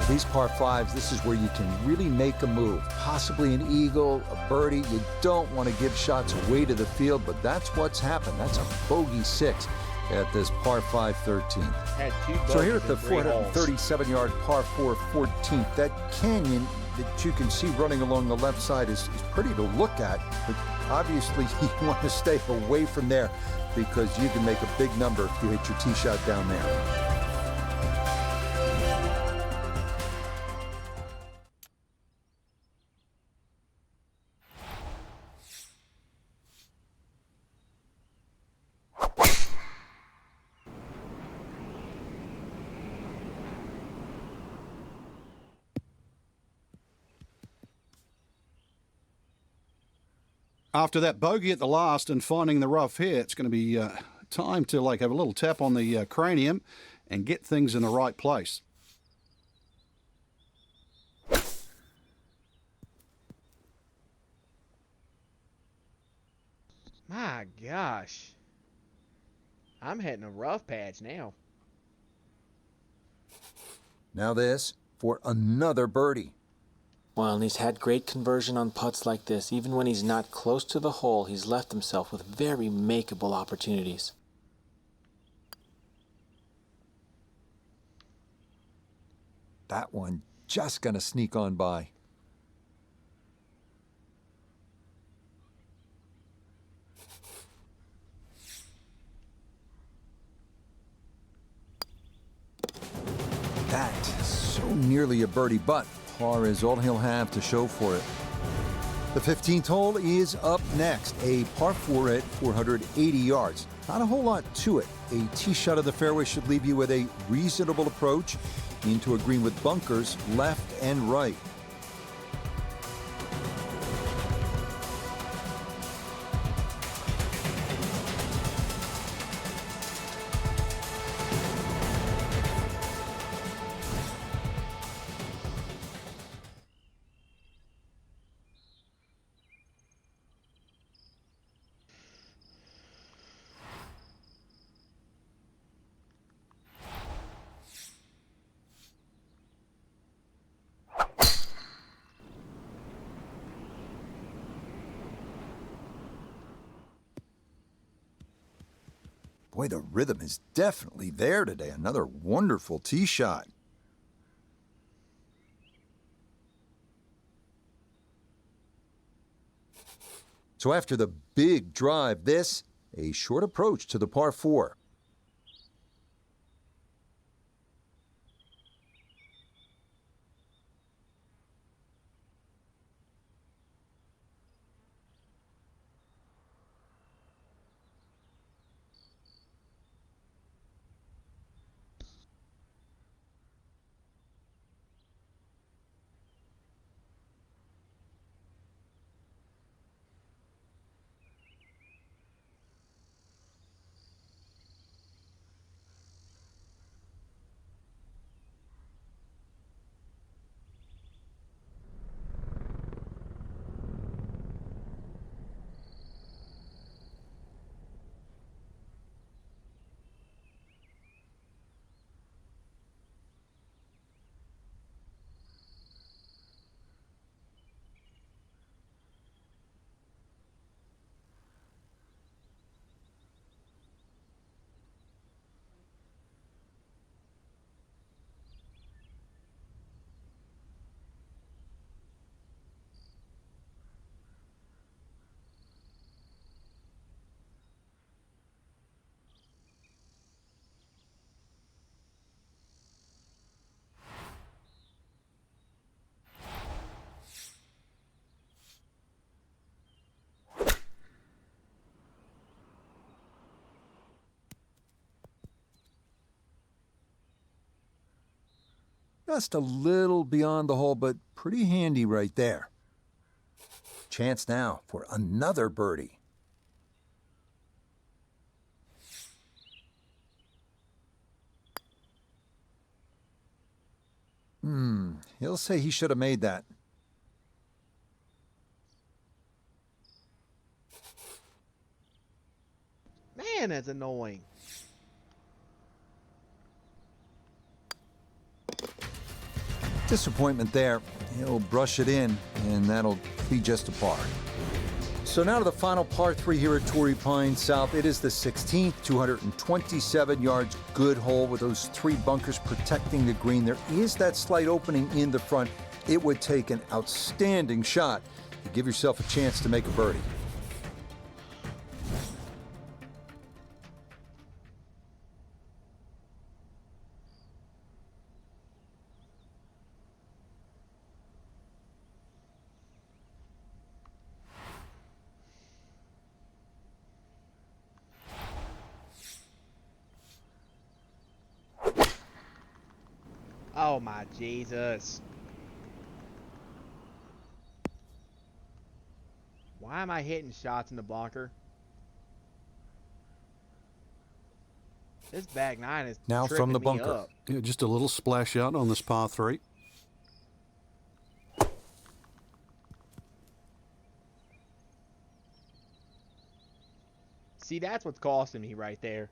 These par 5s, this is where you can really make a move. Possibly an eagle, a birdie. You don't want to give shots away to the field, but that's what's happened. That's a bogey 6 at this par 5 13th. Had 2 So here bogeys at the in 3 holes. 437-yard par 4 14th, that canyon that you can see running along the left side is pretty to look at, but obviously you want to stay away from there because you can make a big number if you hit your tee shot down there. After that bogey at the last and finding the rough here, it's going to be time to have a little tap on the cranium and get things in the right place. My gosh. I'm hitting a rough patch now. Now this for another birdie. Well, and he's had great conversion on putts like this. Even when he's not close to the hole, he's left himself with very makeable opportunities. That one just gonna sneak on by. That so nearly a birdie, but par is all he'll have to show for it. The 15th hole is up next, a par 4 at 480 yards. Not a whole lot to it. A tee shot of the fairway should leave you with a reasonable approach into a green with bunkers left and right. Boy, the rhythm is definitely there today. Another wonderful tee shot. So after the big drive, this, a short approach to the par 4. Just a little beyond the hole, but pretty handy right there. Chance now for another birdie. He'll say he should have made that. Man, that's annoying. Disappointment there. He'll brush it in, and that'll be just a par. So now to the final par 3 here at Torrey Pines South. It is the 16th, 227 yards, good hole with those 3 bunkers protecting the green. There is that slight opening in the front. It would take an outstanding shot to give yourself a chance to make a birdie. Oh my Jesus. Why am I hitting shots in the bunker? This back 9 is Now from the tripping me bunker. up. Yeah, just a little splash out on this par 3. See, that's what's costing me right there.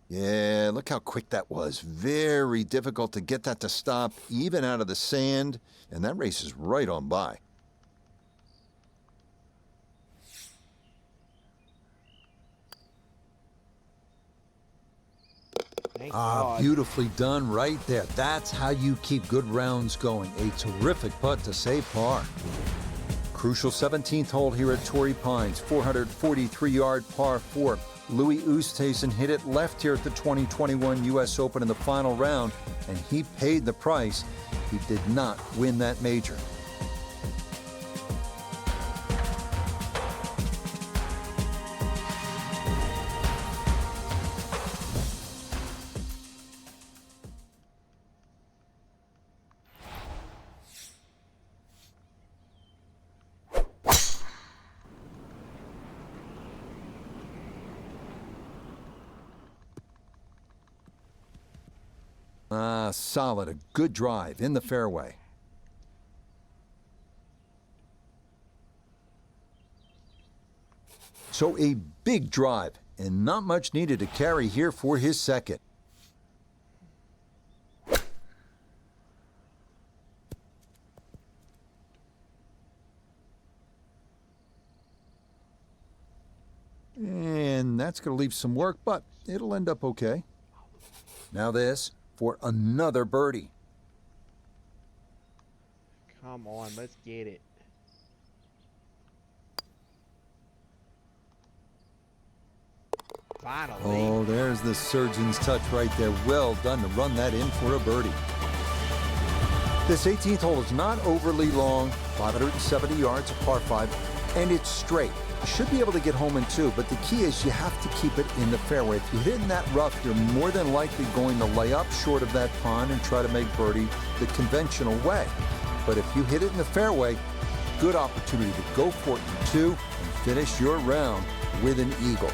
Yeah, look how quick that was. Very difficult to get that to stop, even out of the sand, and that race is right on by. Thank God. Beautifully done right there. That's how you keep good rounds going. A terrific putt to save par. Crucial 17th hole here at Torrey Pines, 443-yard par 4. Louis Oosthuizen hit it left here at the 2021 U.S. Open in the final round, and he paid the price. He did not win that major. Solid, a good drive in the fairway. So a big drive, and not much needed to carry here for his second. And that's going to leave some work, but it'll end up okay. Now this for another birdie. Come on, let's get it. Finally. Oh, there's the surgeon's touch right there. Well done to run that in for a birdie. This 18th hole is not overly long, 570 yards, a par 5, and it's straight. You should be able to get home in 2, but the key is you have to keep it in the fairway. If you hit in that rough, you're more than likely going to lay up short of that pond and try to make birdie the conventional way. But if you hit it in the fairway, good opportunity to go for it in 2 and finish your round with an eagle.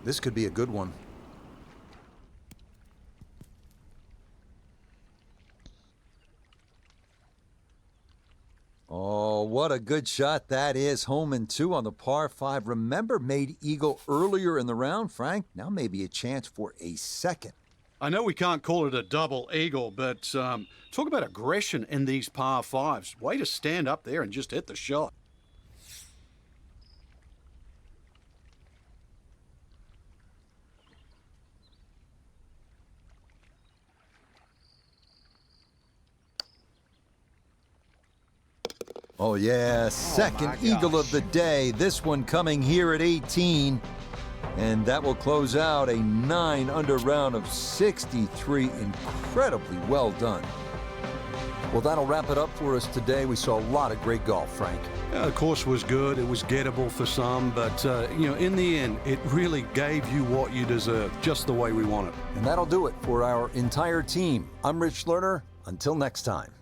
This could be a good one. Oh, what a good shot that is. Home in 2 on the par 5. Remember, made eagle earlier in the round, Frank. Now maybe a chance for a second. I know we can't call it a double eagle, but talk about aggression in these par 5s. Way to stand up there and just hit the shot. Oh, yeah, second eagle of the day. This one coming here at 18. And that will close out a 9-under round of 63. Incredibly well done. Well, that'll wrap it up for us today. We saw a lot of great golf, Frank. Yeah, the course was good. It was gettable for some, but in the end, it really gave you what you deserved, just the way we want it. And that'll do it for our entire team. I'm Rich Lerner. Until next time.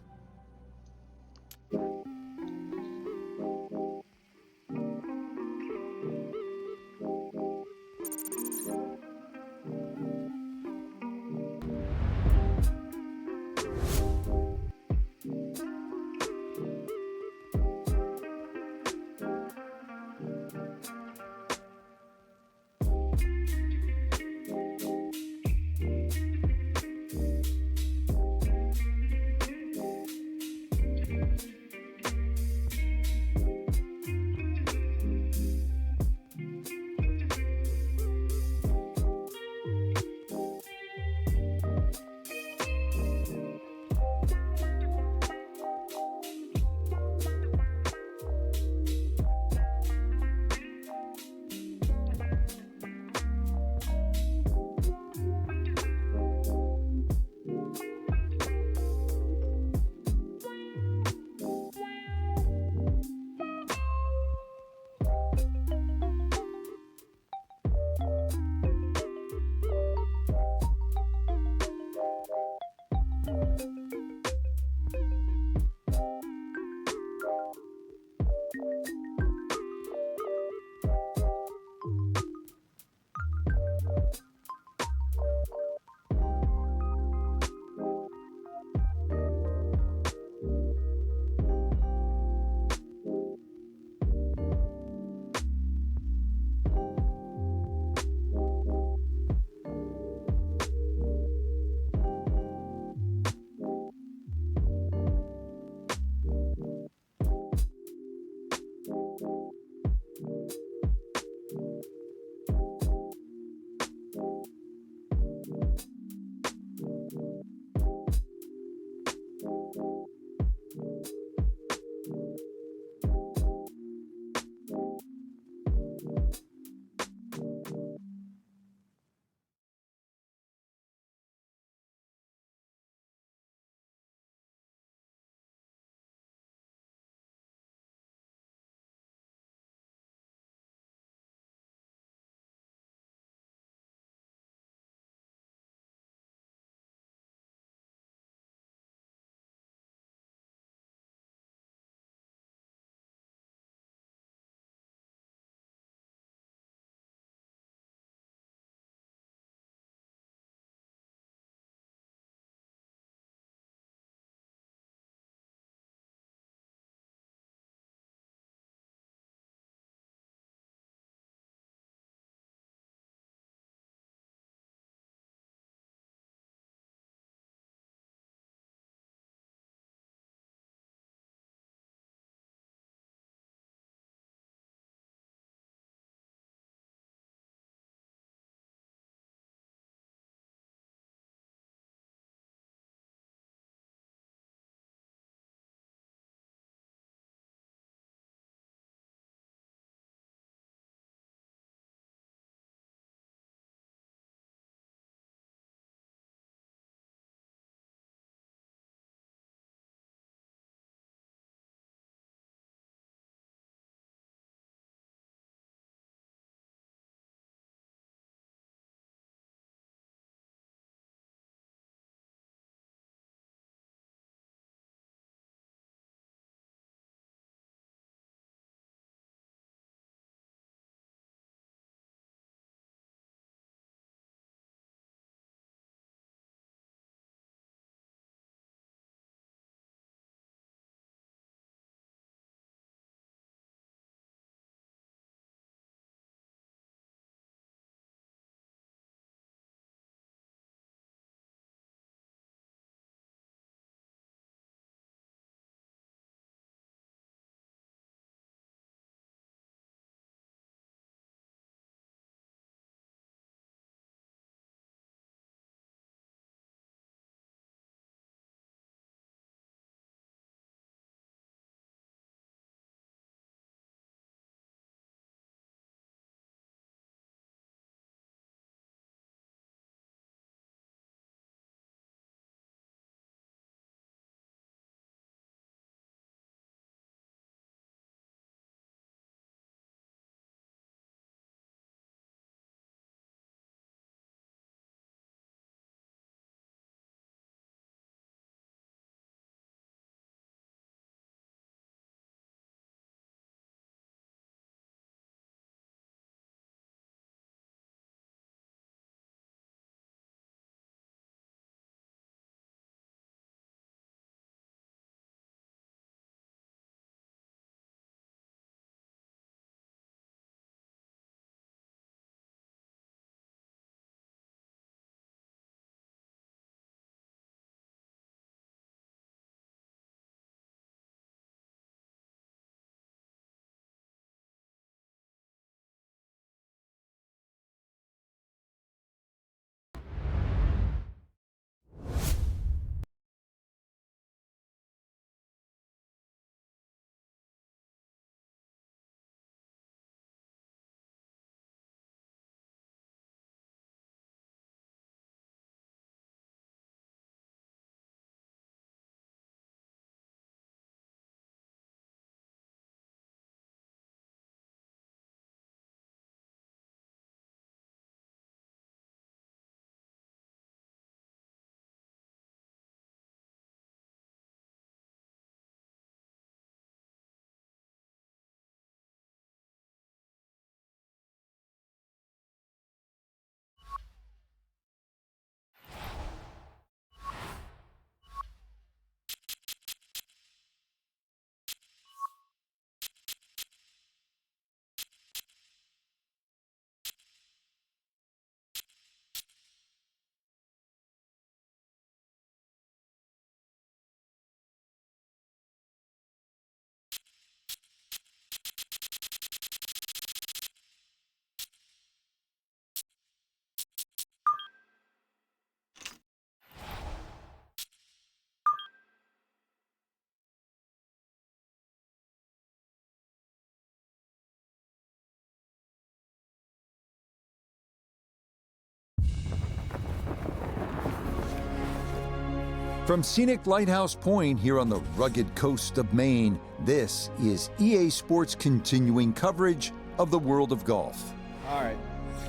From scenic Lighthouse Point here on the rugged coast of Maine, this is EA Sports continuing coverage of the world of golf. All right.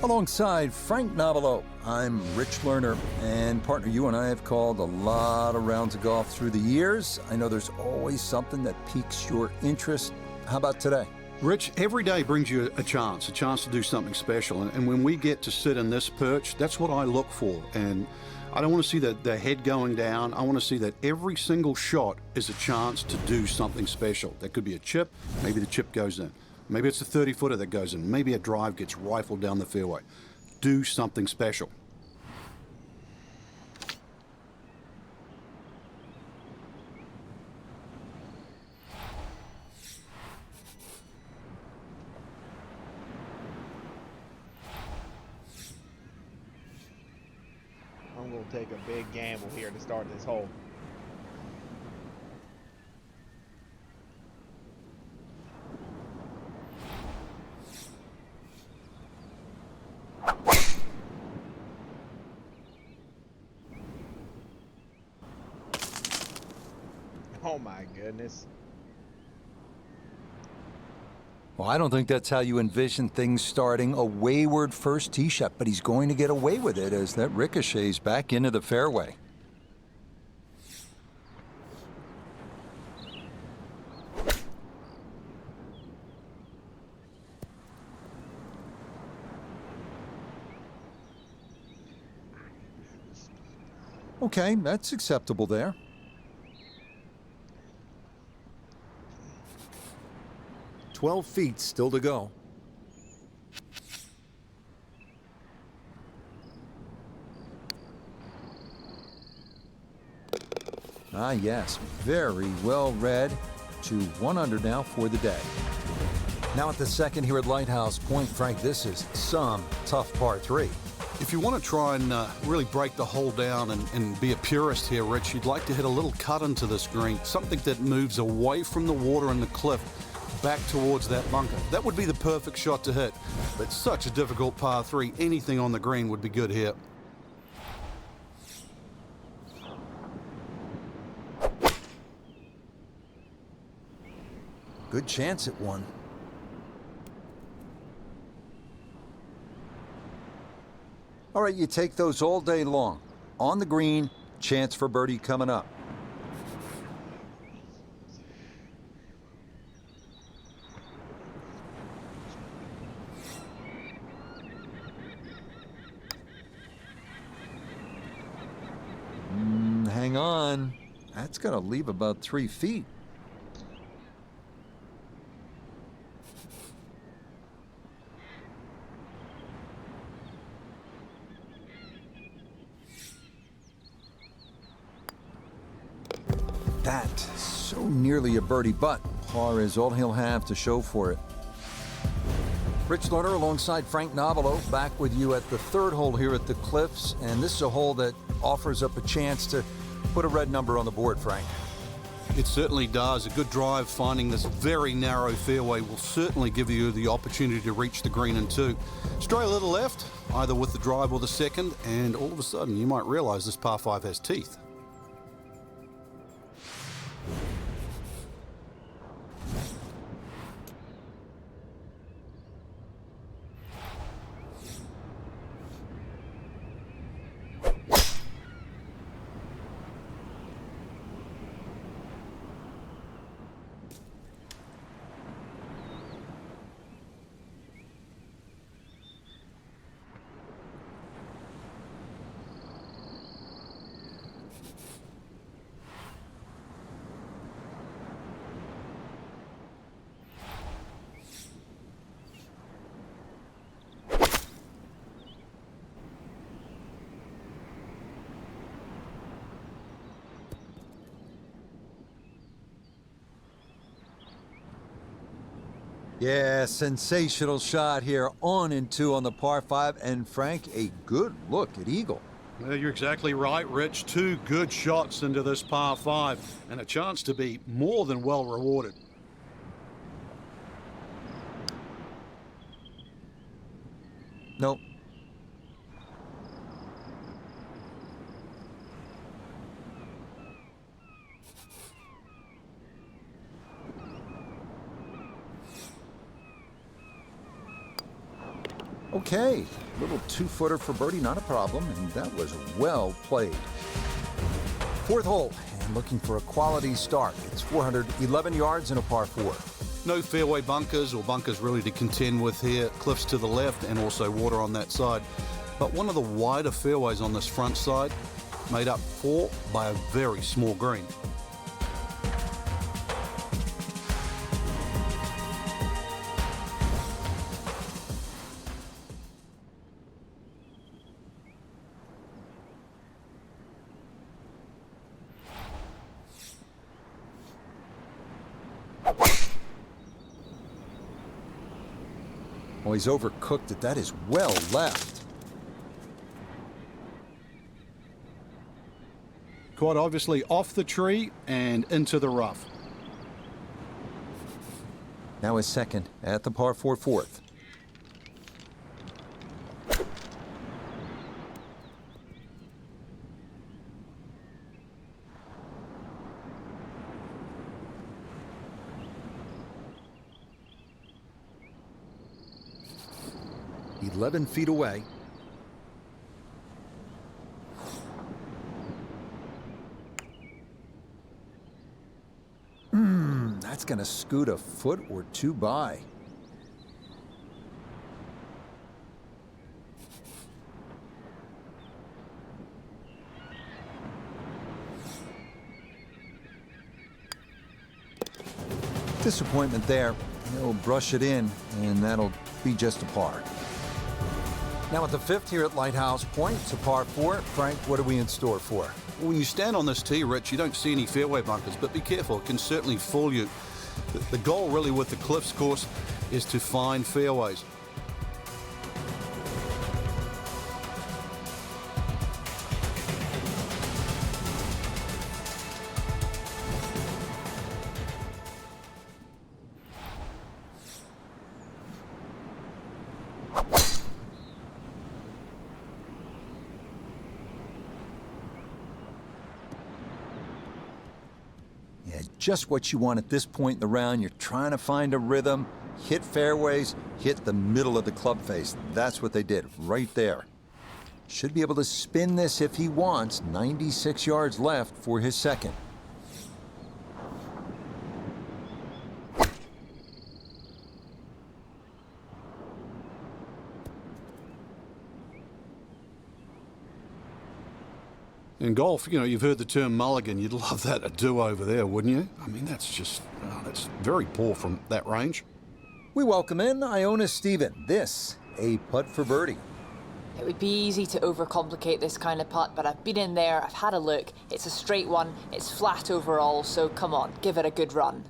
Alongside Frank Nobilo, I'm Rich Lerner, and partner, you and I have called a lot of rounds of golf through the years. I know there's always something that piques your interest. How about today? Rich, every day brings you a chance to do something special. And when we get to sit in this perch, that's what I look for. And I don't want to see the head going down. I want to see that every single shot is a chance to do something special. That could be a chip. Maybe the chip goes in. Maybe it's a 30-footer that goes in. Maybe a drive gets rifled down the fairway. Do something special. I'm going to take a big gamble here to start this hole. Oh my goodness. Well, I don't think that's how you envision things starting. A wayward first tee shot, but he's going to get away with it as that ricochets back into the fairway. Okay, that's acceptable there. "12 feet still to go." Ah, yes, very well read. To 1 under now for the day. Now at the second here at Lighthouse Point, Frank, this is some tough par 3. If you want to try and really break the hole down and be a purist here, Rich, you'd like to hit a little cut into this green, something that moves away from the water and the cliff back towards that bunker. That would be the perfect shot to hit. But such a difficult par 3, anything on the green would be good here. Good chance at one. All right, you take those all day long. On the green, chance for birdie coming up. Hang on. That's going to leave about 3 feet. That so nearly a birdie, but par is all he'll have to show for it. Rich Lerner alongside Frank Nobilo, back with you at the third hole here at the Cliffs, and this is a hole that offers up a chance to put a red number on the board, Frank. It certainly does. A good drive finding this very narrow fairway will certainly give you the opportunity to reach the green in 2. Stray a little left, either with the drive or the second, and all of a sudden you might realize this par 5 has teeth. Yeah, sensational shot here, on and 2 on the par 5, and Frank, a good look at eagle. Well, you're exactly right, Rich. 2 good shots into this par 5, and a chance to be more than well rewarded. Nope. Okay, little 2-footer for birdie, not a problem, and that was well played. Fourth hole, and looking for a quality start. It's 411 yards and a par 4. No fairway bunkers or bunkers really to contend with here. Cliffs to the left and also water on that side. But one of the wider fairways on this front side, made up for by a very small green. Oh, he's overcooked it. That is well left. Quite obviously off the tree and into the rough. Now his second at the par 4 fourth. "11 feet away." That's going to scoot a foot or two by. Disappointment there. He'll brush it in, and that'll be just a par. Now at the 5th here at Lighthouse Point, it's a par 4. Frank, what are we in store for? When you stand on this tee, Rich, you don't see any fairway bunkers, but be careful. It can certainly fool you. The goal really with the Cliffs course is to find fairways. Yeah, just what you want at this point in the round. You're trying to find a rhythm, hit fairways, hit the middle of the club face. That's what they did right there. Should be able to spin this if he wants. 96 yards left for his second. In golf, you know, you've heard the term mulligan. You'd love that, a do-over there, wouldn't you? I mean, that's just, that's very poor from that range. We welcome in Iona Stephen. This, a putt for birdie. It would be easy to overcomplicate this kind of putt, but I've been in there, I've had a look. It's a straight one, it's flat overall, so come on, give it a good run.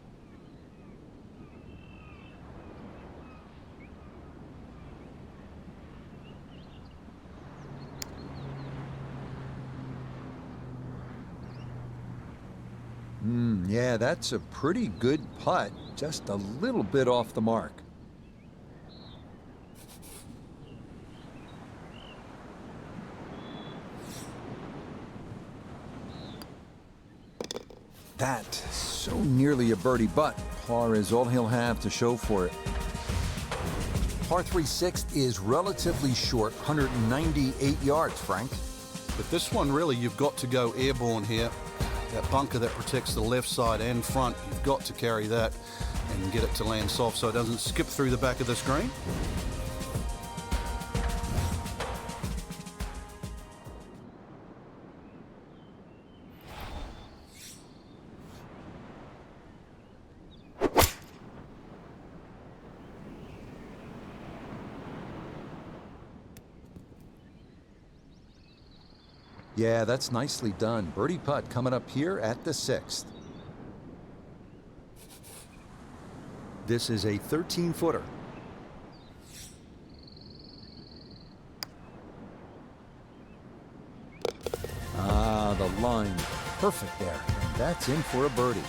Yeah, that's a pretty good putt. Just a little bit off the mark. That so nearly a birdie, but par is all he'll have to show for it. Par 3 6th is relatively short, 198 yards, Frank. But this one, really, you've got to go airborne here. That bunker that protects the left side and front, you've got to carry that and get it to land soft so it doesn't skip through the back of the screen. Yeah, that's nicely done. Birdie putt coming up here at the 6th. This is a 13-footer. Ah, the line perfect there. And that's in for a birdie.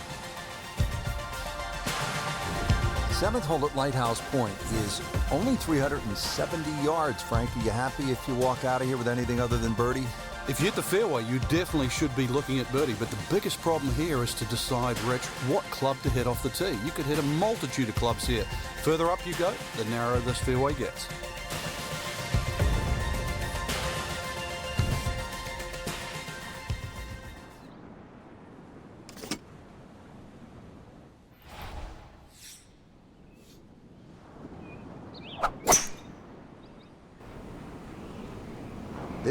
7th hole at Lighthouse Point is only 370 yards. Frank, are you happy if you walk out of here with anything other than birdie? If you hit the fairway, you definitely should be looking at birdie, but the biggest problem here is to decide, Rich, what club to hit off the tee. You could hit a multitude of clubs here. Further up you go, the narrower this fairway gets.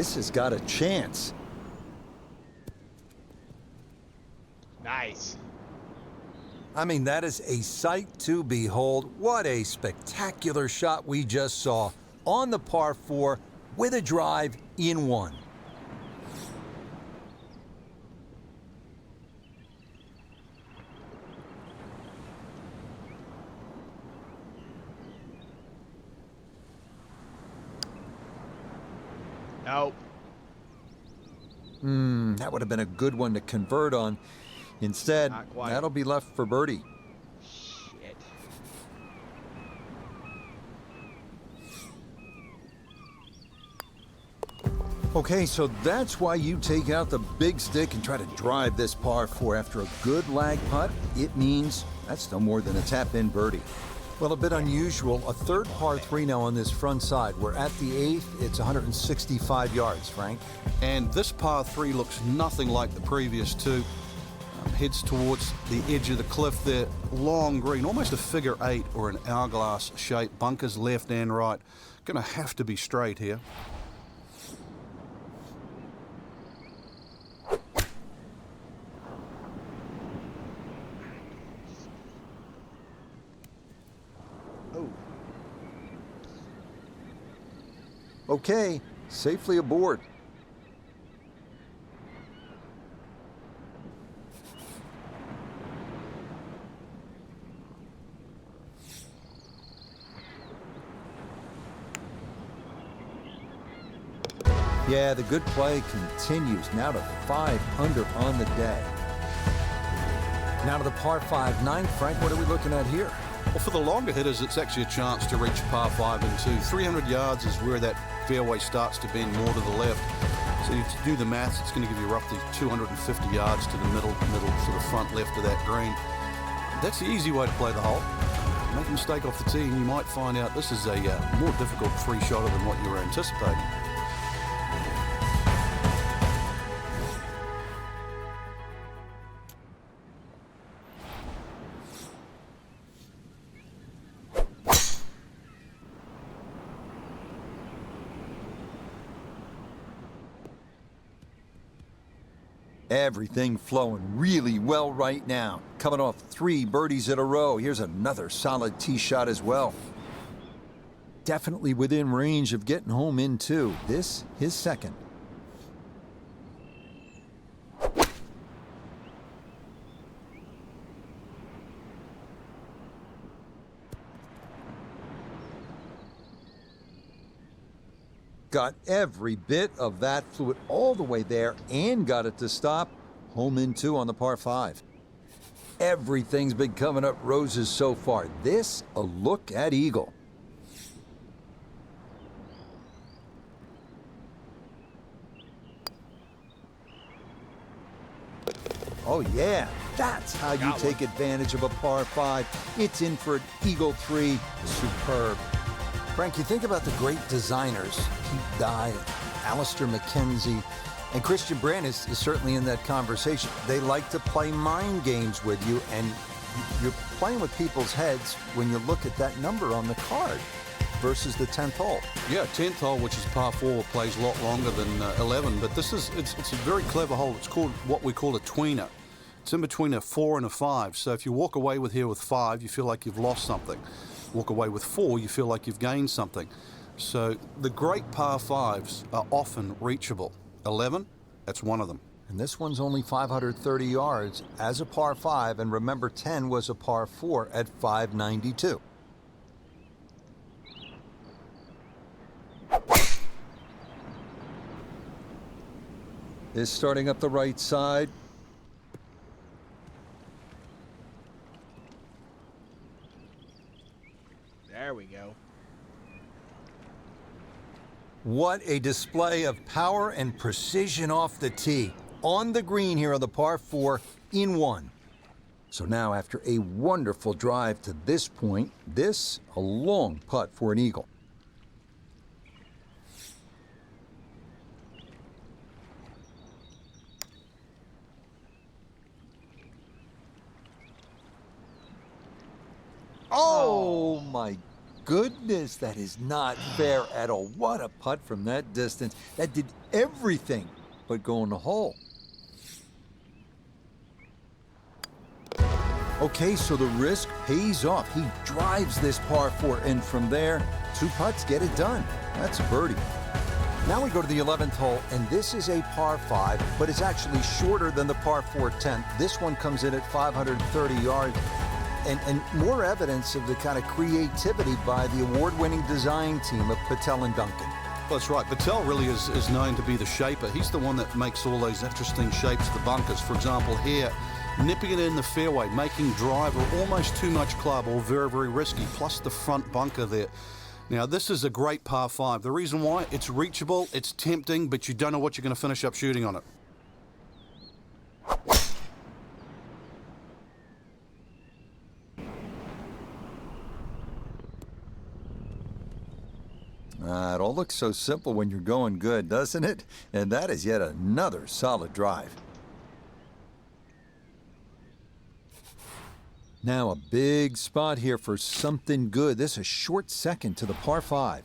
This has got a chance. Nice. I mean, that is a sight to behold. What a spectacular shot we just saw on the par 4 with a drive in 1. Nope. That would have been a good one to convert on. Instead, Not quite. that'll be left for birdie. Shit. Okay, so that's why you take out the big stick and try to drive this par 4 after a good lag putt. It means that's no more than a tap-in birdie. Well, a bit unusual. A third par 3 now on this front side. We're at the 8th. It's 165 yards, Frank. And this par 3 looks nothing like the previous two. Heads towards the edge of the cliff there. Long green, almost a figure 8 or an hourglass shape. Bunkers left and right. Gonna have to be straight here. Oh. Okay, safely aboard. Yeah, the good play continues. Now to 5 under on the day. Now to the par 5 9. Frank, what are we looking at here? Well, for the longer hitters, it's actually a chance to reach par 5 and 2. 300 yards is where that fairway starts to bend more to the left. So if you do the maths, it's going to give you roughly 250 yards to the middle sort of front left of that green. That's the easy way to play the hole. Make a mistake off the tee and you might find out this is a more difficult three-shotter than what you were anticipating. Everything flowing really well right now. Coming off 3 birdies in a row. Here's another solid tee shot as well. Definitely within range of getting home in 2. This, his second. Got every bit of that, flew it all the way there and got it to stop. Home in 2 on the par 5. Everything's been coming up roses so far. This, a look at eagle. Oh yeah, that's how you take advantage of a par 5. It's in for an eagle 3. Superb. Frank, you think about the great designers, Pete Dye, Alistair McKenzie, and Christian Brandt is certainly in that conversation. They like to play mind games with you, and you're playing with people's heads when you look at that number on the card versus the 10th hole. Yeah, 10th hole, which is par 4, plays a lot longer than 11, but it's a very clever hole. It's called what we call a tweener. It's in between a 4 and a 5, so if you walk away with here with 5, you feel like you've lost something. Walk away with 4, you feel like you've gained something. So the great par 5s are often reachable. 11, that's one of them. And this one's only 530 yards as a par 5, and remember 10 was a par 4 at 592. Is starting up the right side. There we go. What a display of power and precision off the tee. On the green here on the par 4 in 1. So now after a wonderful drive to this point, this a long putt for an eagle. Oh my goodness, that is not fair at all. What a putt from that distance. That did everything but go in the hole. Okay, so the risk pays off. He drives this par 4, and from there, 2 putts get it done. That's a birdie. Now we go to the 11th hole, and this is a par 5, but it's actually shorter than the par 4 10th. This one comes in at 530 yards, and more evidence of the kind of creativity by the award-winning design team of Patel and Duncan. Well, that's right. Patel really is known to be the shaper. He's the one that makes all those interesting shapes, the bunkers. For example, here, nipping it in the fairway, making driver almost too much club or very, very risky, plus the front bunker there. Now, this is a great par 5. The reason why, it's reachable, it's tempting, but you don't know what you're going to finish up shooting on it. It all looks so simple when you're going good, doesn't it? And that is yet another solid drive. Now a big spot here for something good. This is a short second to the par 5.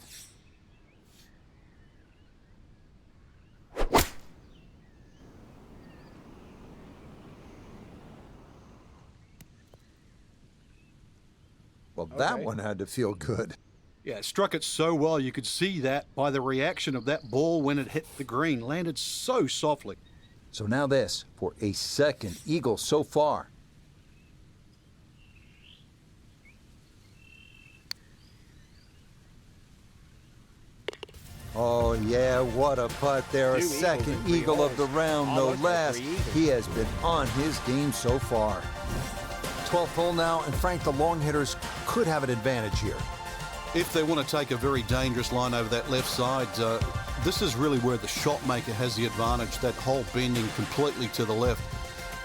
Well, that one had to feel good. Yeah, it struck it so well. You could see that by the reaction of that ball when it hit the green. Landed so softly. So now this for a second eagle so far. Oh, yeah, what a putt there. A second eagle of the round, no less. He has been on his game so far. 12th hole now, and Frank, the long hitters could have an advantage here. If they want to take a very dangerous line over that left side, this is really where the shot maker has the advantage, that hole bending completely to the left.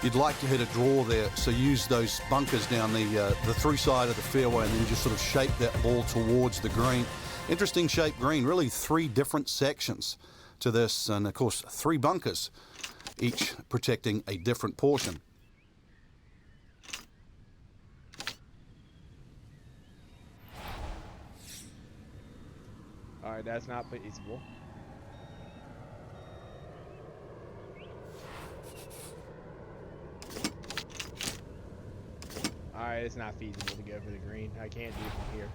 You'd like to hit a draw there, so use those bunkers down the through side of the fairway and then just sort of shape that ball towards the green. Interesting shaped green, really 3 different sections to this, and of course 3 bunkers, each protecting a different portion. All right, that's not feasible. All right, it's not feasible to go for the green. I can't do it from here.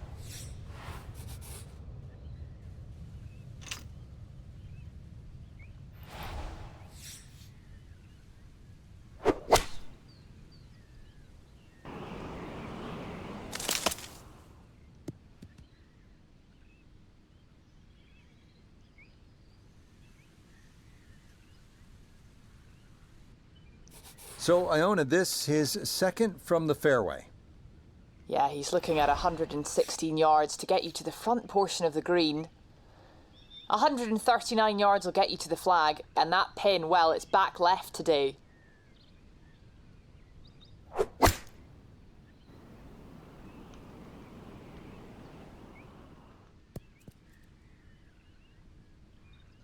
So, Iona, this his second from the fairway. Yeah, he's looking at 116 yards to get you to the front portion of the green. 139 yards will get you to the flag, and that pin, well, it's back left today.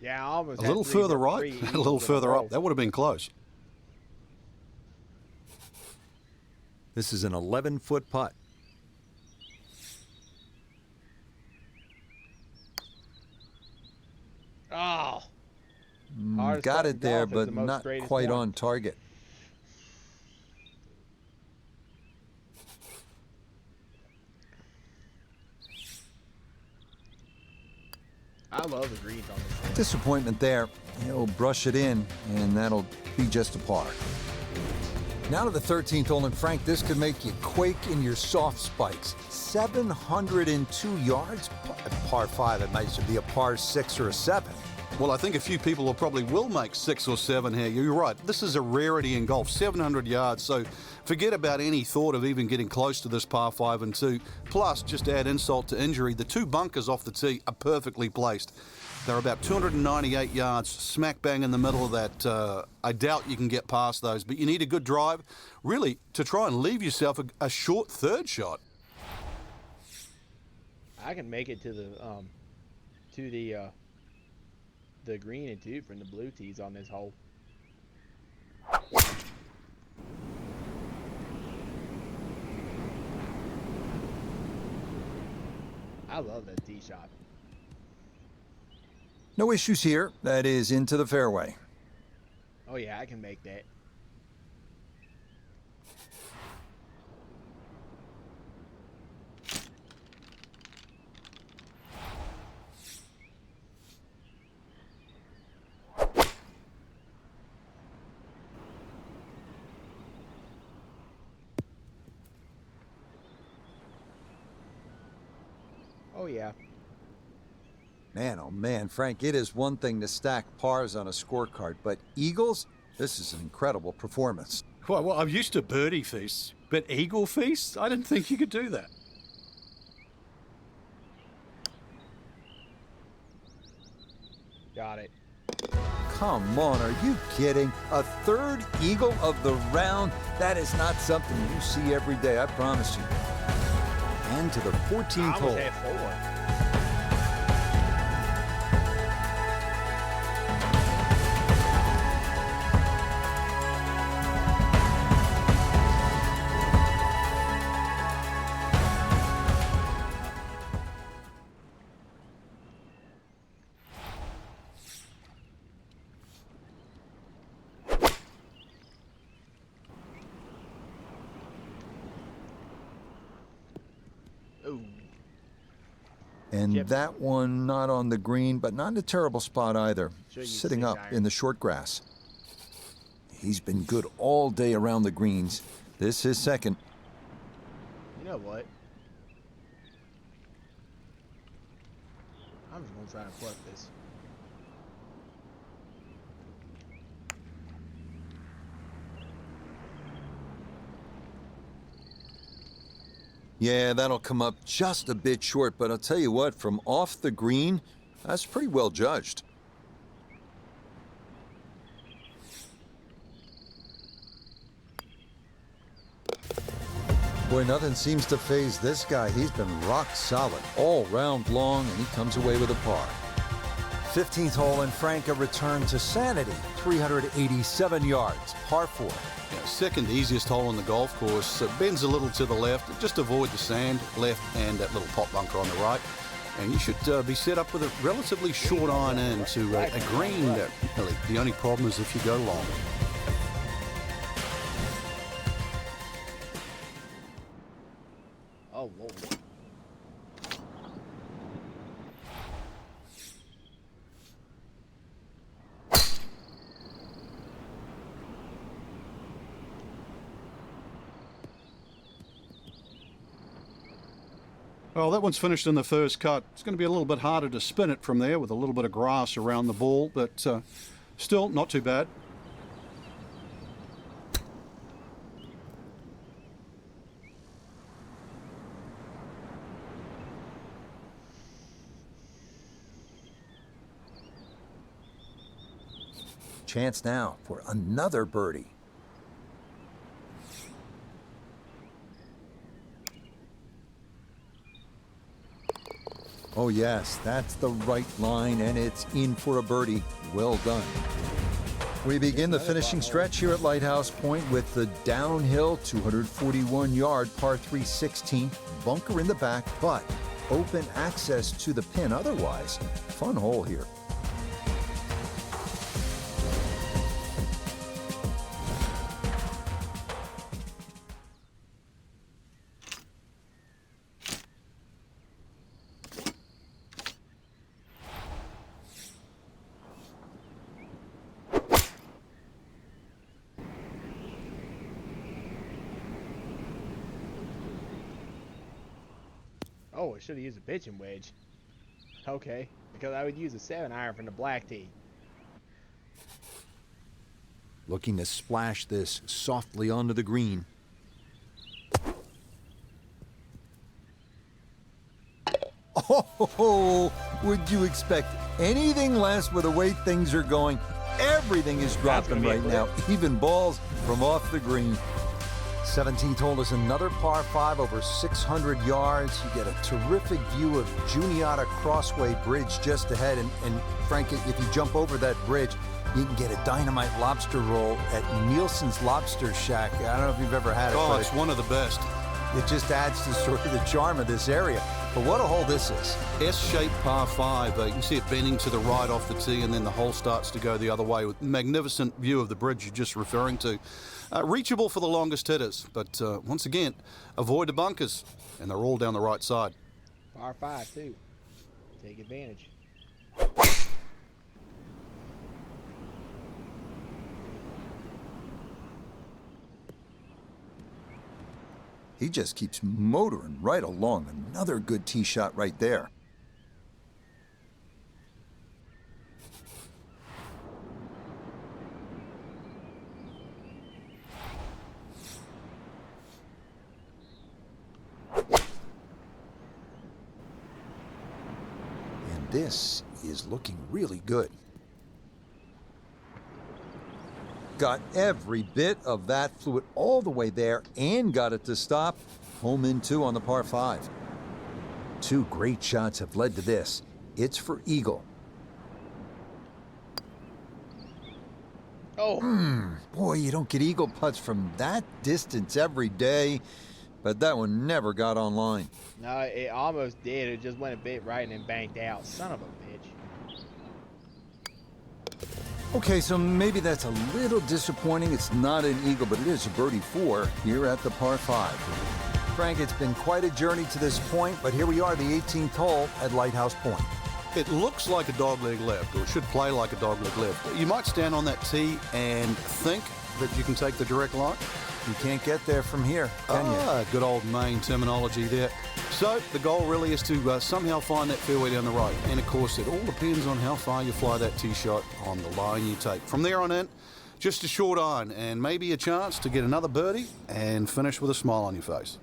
Yeah, I almost A little further right, a little further up. That would have been close. This is an 11-foot putt. Oh. Got it there, but not quite on target. I love the greens on this one. Disappointment there. He'll brush it in, and that'll be just a par. Now to the 13th hole, and Frank, this could make you quake in your soft spikes. 702 yards, par 5. It might be a par 6 or a 7. Well, I think a few people will make 6 or 7 here. You're right. This is a rarity in golf, 700 yards. So forget about any thought of even getting close to this par 5 and 2. Plus, just to add insult to injury, the 2 bunkers off the tee are perfectly placed. They're about 298 yards, smack bang in the middle of that. I doubt you can get past those, but you need a good drive, really, to try and leave yourself a short third shot. I can make it to the green and 2 from the blue tees on this hole. I love that tee shot. No issues here. That is into the fairway. Oh yeah, I can make that. Oh yeah. Man, oh man, Frank, it is one thing to stack pars on a scorecard, but eagles, this is an incredible performance. Well, I'm used to birdie feasts, but eagle feasts? I didn't think you could do that. Got it. Come on, are you kidding? A third eagle of the round? That is not something you see every day, I promise you. And to the 14th I hole. almost had 4. Ooh. And Yep. that one not on the green, but not in a terrible spot either. Sure, you Sitting think up iron. in the short grass. He's been good all day around the greens. This is second. You know what? I'm just gonna try and pluck this. Yeah, that'll come up just a bit short, but I'll tell you what, from off the green, that's pretty well judged. Boy, nothing seems to faze this guy. He's been rock solid all round long, and he comes away with a par. 15th hole, and Frank, a return to sanity. 387 yards, par 4. Yeah, second easiest hole on the golf course. Bends a little to the left. Just avoid the sand left and that little pot bunker on the right. And you should be set up with a relatively short iron in to a green. Really, the only problem is if you go long. Oh, whoa. Well, that one's finished in the first cut. It's going to be a little bit harder to spin it from there with a little bit of grass around the ball, but still not too bad. Chance now for another birdie. Oh yes, that's the right line, and it's in for a birdie. Well done. We begin the finishing stretch here at Lighthouse Point with the downhill 241-yard par 3 16th, bunker in the back, but open access to the pin otherwise. Fun hole here. Oh, I should have used a pitching wedge. Okay, because I would use a 7-iron from the black tee. Looking to splash this softly onto the green. Oh, would you expect anything less with the way things are going? Everything is dropping right now, even balls from off the green. 17th hole is another par 5 over 600 yards. You get a terrific view of Juniata Crossway Bridge just ahead. And Frank, if you jump over that bridge, you can get a dynamite lobster roll at Nielsen's Lobster Shack. I don't know if you've ever had it. Oh, but it's one of the best. it just adds to sort of the charm of this area. But what a hole this is. S-shaped par 5. You can see it bending to the right off the tee, and then the hole starts to go the other way with magnificent view of the bridge you're just referring to. Reachable for the longest hitters, but once again, avoid the bunkers, and they're all down the right side. Par 5 too. Take advantage. He just keeps motoring right along. Another good tee shot right there. And this is looking really good. Got every bit of that, flew it all the way there and got it to stop. Home in 2 on the par 5. 2 great shots have led to this. It's for eagle. Oh. Boy, you don't get eagle putts from that distance every day, but that one never got online. No, it almost did. It just went a bit right and then banked out. Son of a bitch. Okay, so maybe that's a little disappointing. It's not an eagle, but it is a birdie 4 here at the par 5. Frank, it's been quite a journey to this point, but here we are, the 18th hole at Lighthouse Point. It looks like a dogleg left, or it should play like a dogleg left. You might stand on that tee and think that you can take the direct line. You can't get there from here, can you? Good old Maine terminology there. So the goal really is to somehow find that fairway down the right. And of course, it all depends on how far you fly that tee shot on the line you take. From there on in, just a short iron and maybe a chance to get another birdie and finish with a smile on your face.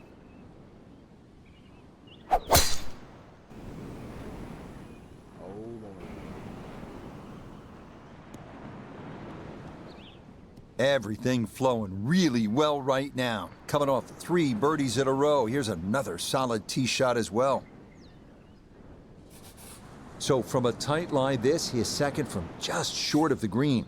Everything flowing really well right now. Coming off 3 birdies in a row. Here's another solid tee shot as well. So from a tight lie, this is second from just short of the green.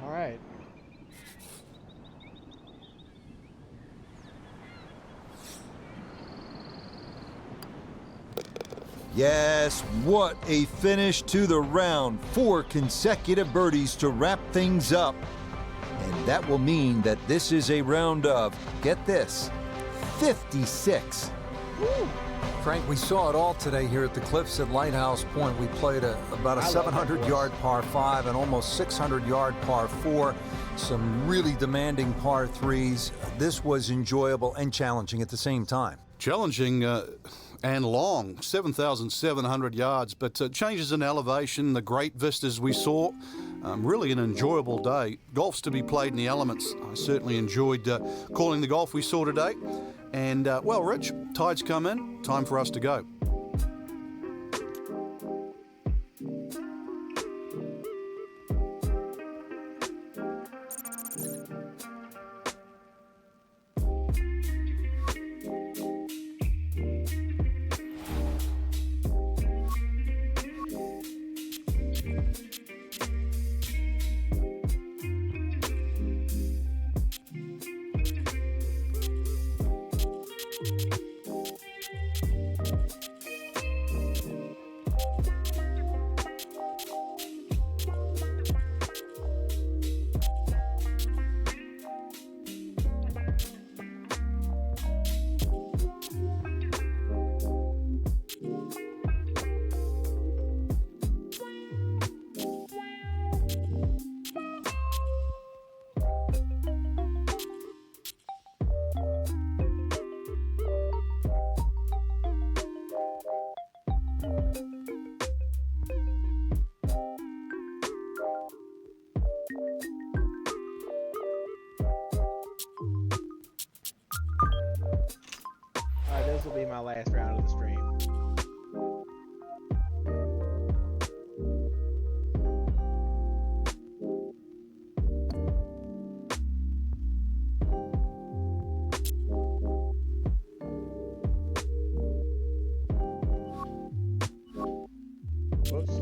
All right. Yes, what a finish to the round. 4 consecutive birdies to wrap things up. And that will mean that this is a round of, get this, 56. Woo. Frank, we saw it all today here at the Cliffs at Lighthouse Point. We played about a 700-yard par 5 and almost 600-yard par 4. Some really demanding par 3s. This was enjoyable and challenging at the same time. Challenging and long, 7,700 yards, but changes in elevation, the great vistas we saw. Really an enjoyable day. Golf's to be played in the elements. I certainly enjoyed calling the golf we saw today. And, well, Rich, tide's come in. Time for us to go. This will be my last round of the stream. Whoops.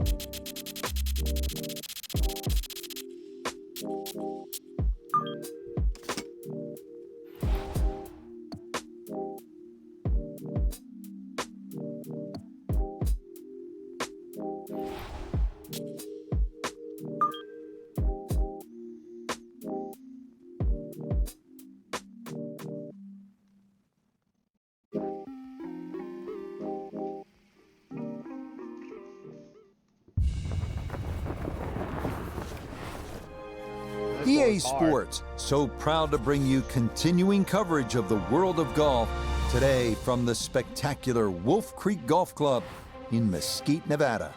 EA Sports, so proud to bring you continuing coverage of the world of golf today from the spectacular Wolf Creek Golf Club in Mesquite, Nevada.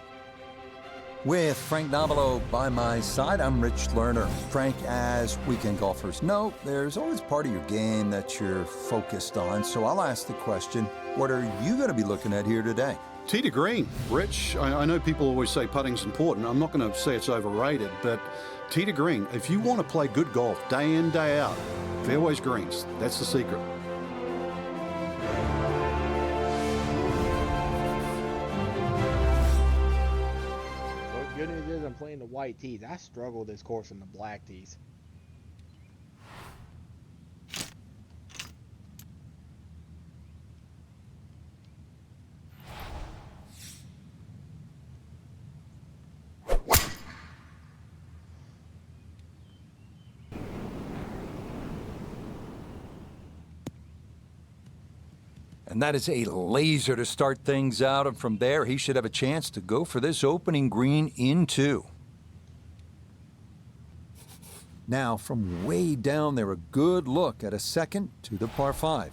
With Frank Nobilo by my side, I'm Rich Lerner. Frank, as weekend golfers know, there's always part of your game that you're focused on, so I'll ask the question, what are you going to be looking at here today? Tee to green. Rich, I know people always say putting's important. I'm not going to say it's overrated, but tee to green. If you want to play good golf day in, day out, fairways greens. That's the secret. Well, the good news is I'm playing the white tees. I struggle this course in the black tees. And that is a laser to start things out, and from there he should have a chance to go for this opening green in two. Now from way down there, a good look at a second to the par 5.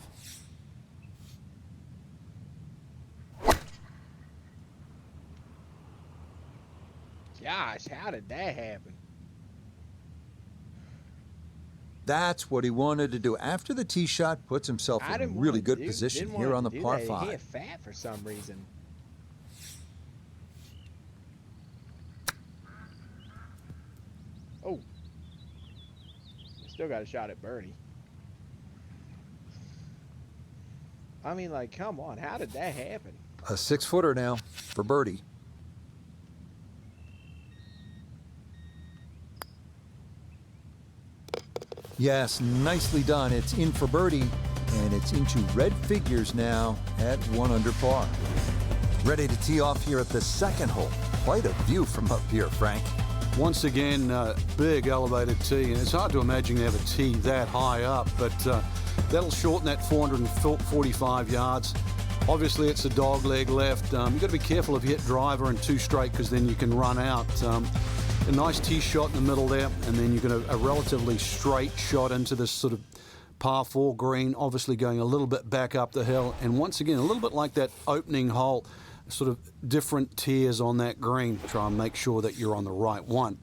Gosh, how did that happen? That's what he wanted to do. After the tee shot, puts himself in a really good position here on the par 5. He hit fat for some reason. Oh. Still got a shot at birdie. I mean, like, come on. How did that happen? A 6-footer now for birdie. Yes, nicely done. It's in for birdie, and it's into red figures now at 1 under par. Ready to tee off here at the second hole. Quite a view from up here, Frank. Once again, big elevated tee, and it's hard to imagine you have a tee that high up, but that'll shorten that 445 yards. Obviously, it's a dog leg left. You've got to be careful if you hit driver and 2 straight, because then you can run out. A nice tee shot in the middle there, and then you get a relatively straight shot into this sort of par 4 green, obviously going a little bit back up the hill. And once again, a little bit like that opening hole, sort of different tiers on that green. Try and make sure that you're on the right one.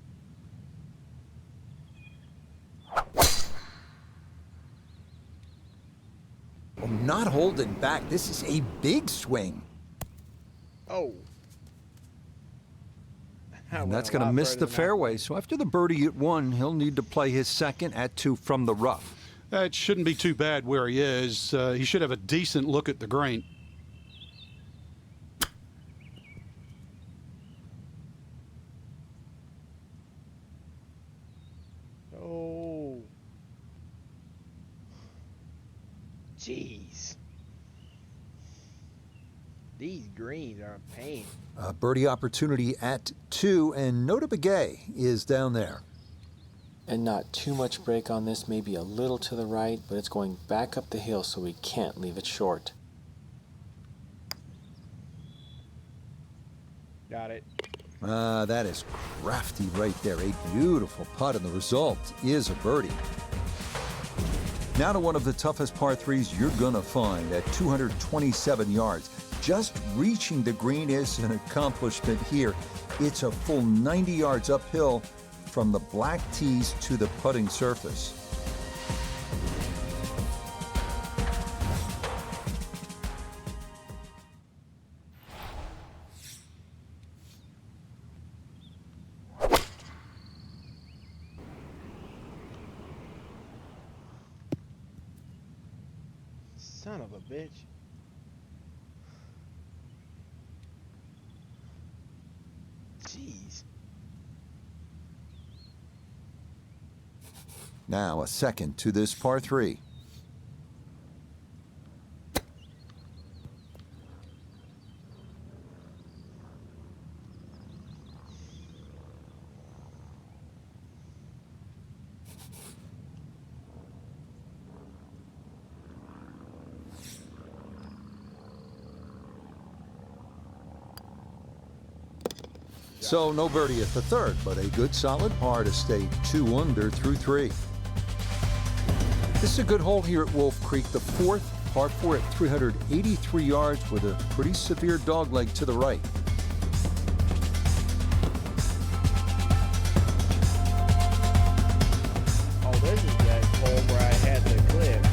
Well, not holding back. This is a big swing. Oh. And that's going to miss the fairway. So after the birdie at 1, he'll need to play his second at 2 from the rough. It shouldn't be too bad where he is. He should have a decent look at the green. Oh. Jeez. These greens are a pain. A birdie opportunity at 2, and Nota Begay is down there. And not too much break on this, maybe a little to the right, but it's going back up the hill, so we can't leave it short. Got it. That is crafty right there. A beautiful putt, and the result is a birdie. Now to one of the toughest par 3s you're going to find at 227 yards. Just reaching the green is an accomplishment here. It's a full 90 yards uphill from the black tees to the putting surface. Son of a bitch. Now a second to this par 3. So no birdie at the third, but a good solid par to stay 2 under through 3. This is a good hole here at Wolf Creek, the fourth, par 4 at 383 yards with a pretty severe dogleg to the right. Oh, this is that hole where I had the clip.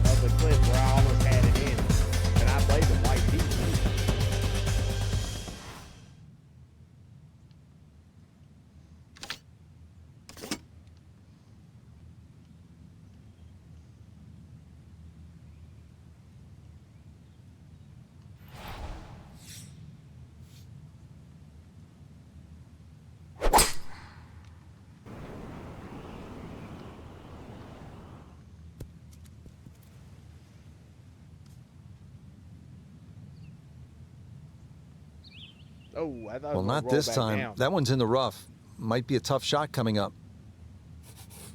Of the clip where I almost had it in. And I played the white tee. Oh, I thought Well, not this time. Down. That one's in the rough. Might be a tough shot coming up.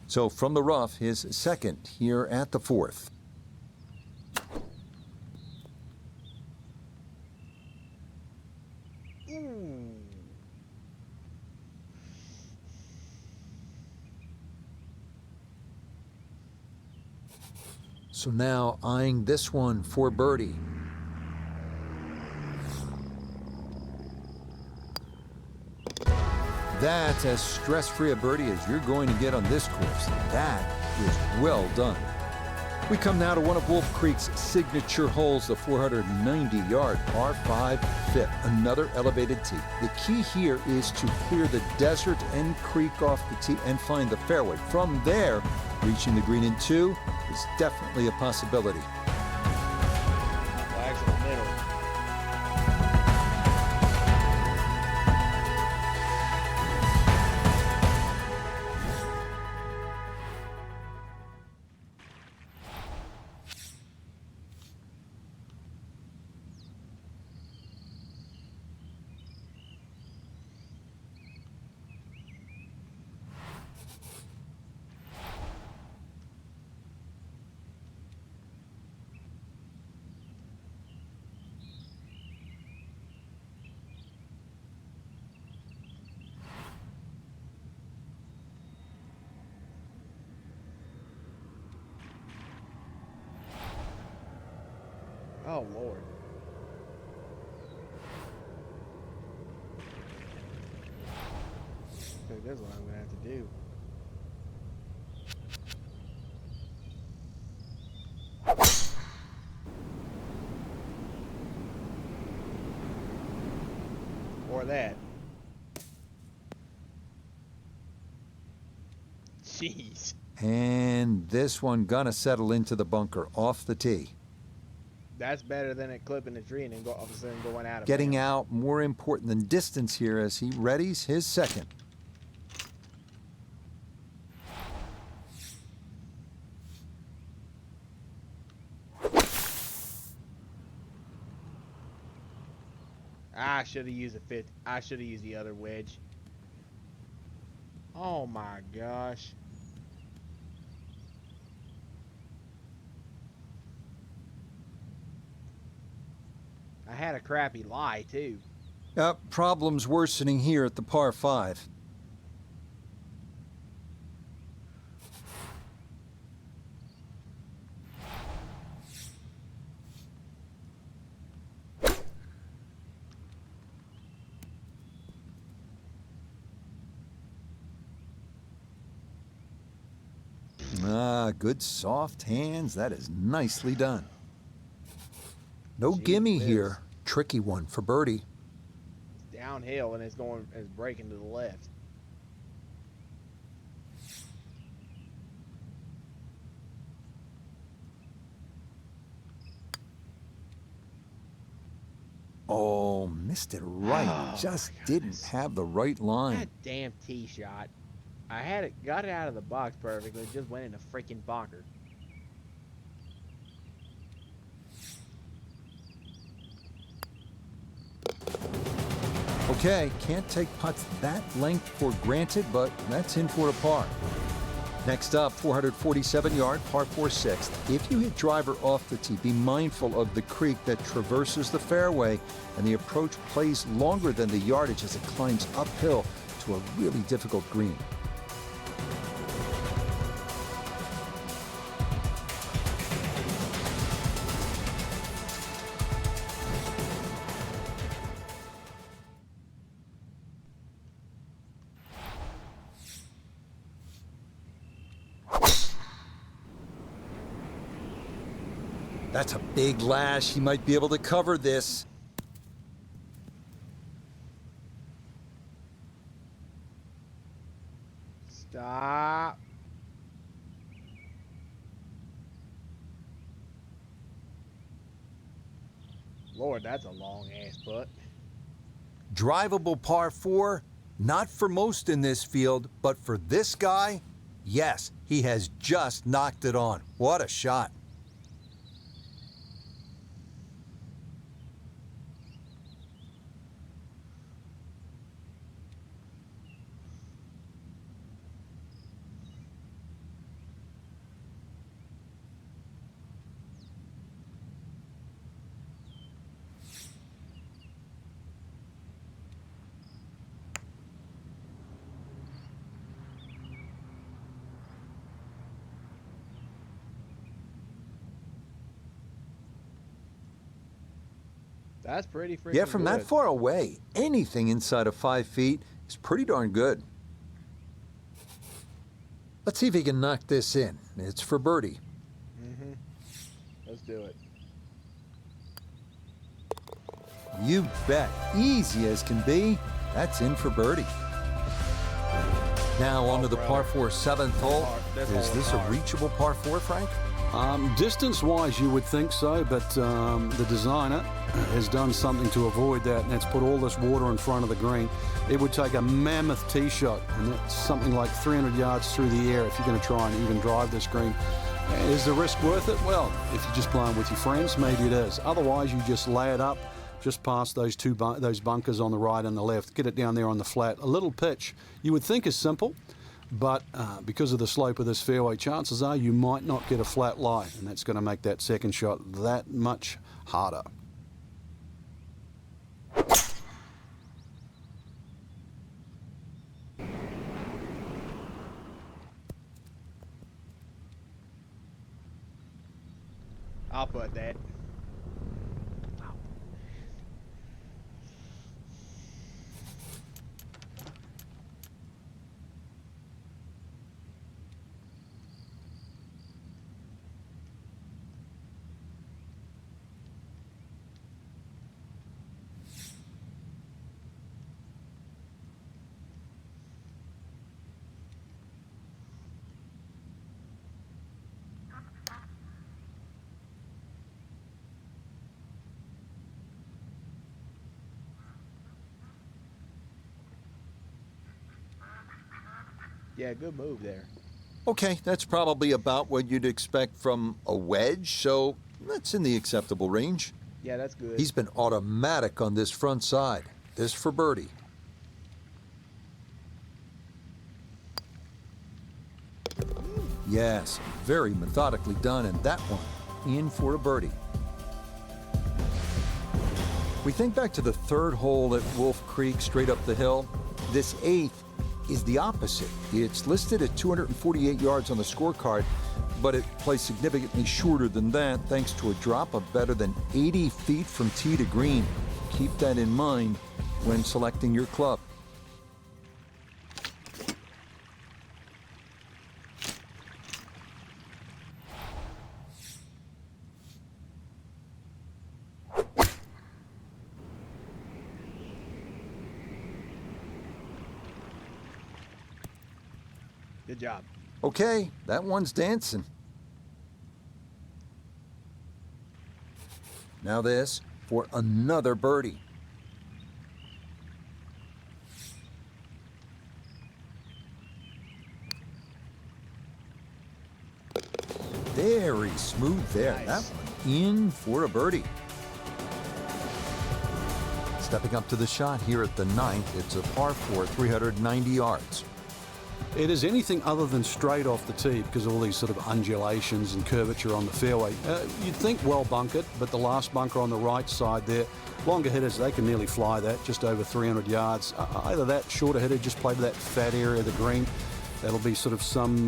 So from the rough, his second here at the fourth. Ooh. So now eyeing this one for birdie. That's as stress-free a birdie as you're going to get on this course. That is well done. We come now to one of Wolf Creek's signature holes, the 490-yard par 5 fifth, another elevated tee. The key here is to clear the desert and creek off the tee and find the fairway. From there, reaching the green in 2 is definitely a possibility. Flags in the middle. Oh, Lord. I think that's what I'm going to have to do. Or that. Jeez. And this one gonna settle into the bunker off the tee. That's better than it clipping the tree and then all of a sudden going out of Getting bounds. out more important than distance here as he readies his second. I should have used a fifth. I should have used the other wedge. Oh my gosh. I had a crappy lie too. Problems worsening here at the par 5. Good soft hands. That is nicely done. No gimme here. Tricky one for birdie. It's downhill and it's breaking to the left. Oh, missed it right. Oh, Just my didn't goodness. have the right line. That damn tee shot. got it out of the box perfectly, just went in a freaking bunker. Okay, can't take putts that length for granted, but that's in for a par. Next up, 447-yard par 4 sixth. If you hit driver off the tee, be mindful of the creek that traverses the fairway, and the approach plays longer than the yardage as it climbs uphill to a really difficult green. That's a big lash. He might be able to cover this. Stop. Lord, that's a long ass putt. Drivable par 4, not for most in this field, but for this guy, yes, he has just knocked it on. What a shot. That's pretty freaking Yeah, from that good. far away, anything inside of 5 feet is pretty darn good. Let's see if he can knock this in. It's for birdie. Let's do it. You bet. Easy as can be. That's in for birdie. Now on to the par 4 7th hole. Is this a reachable par 4, Frank? Distance-wise, you would think so, but the designer has done something to avoid that, and that's put all this water in front of the green. It would take a mammoth tee shot, and that's something like 300 yards through the air if you're going to try and even drive this green. Is the risk worth it? Well, if you're just playing with your friends, maybe it is. Otherwise, you just lay it up just past those those bunkers on the right and the left. Get it down there on the flat. A little pitch you would think is simple, but because of the slope of this fairway, chances are you might not get a flat lie, and that's going to make that second shot that much harder. I'll put that. Yeah, good move there. Okay, that's probably about what you'd expect from a wedge, so that's in the acceptable range. Yeah, that's good. He's been automatic on this front side. This for birdie. Yes, very methodically done, and that one in for a birdie. We think back to the third hole at Wolf Creek, straight up the hill. This eighth is the opposite. It's listed at 248 yards on the scorecard, but it plays significantly shorter than that thanks to a drop of better than 80 feet from tee to green. Keep that in mind when selecting your club. Good job. Okay, that one's dancing. Now this for another birdie. Very smooth there. Nice. That one in for a birdie. Stepping up to the shot here at the 9th, it's a par 4, 390 yards. It is anything other than straight off the tee because of all these sort of undulations and curvature on the fairway. You'd think well bunkered, but the last bunker on the right side there, longer hitters, they can nearly fly that, just over 300 yards. Either that, shorter hitter, just play to that fat area of the green. That'll be sort of some,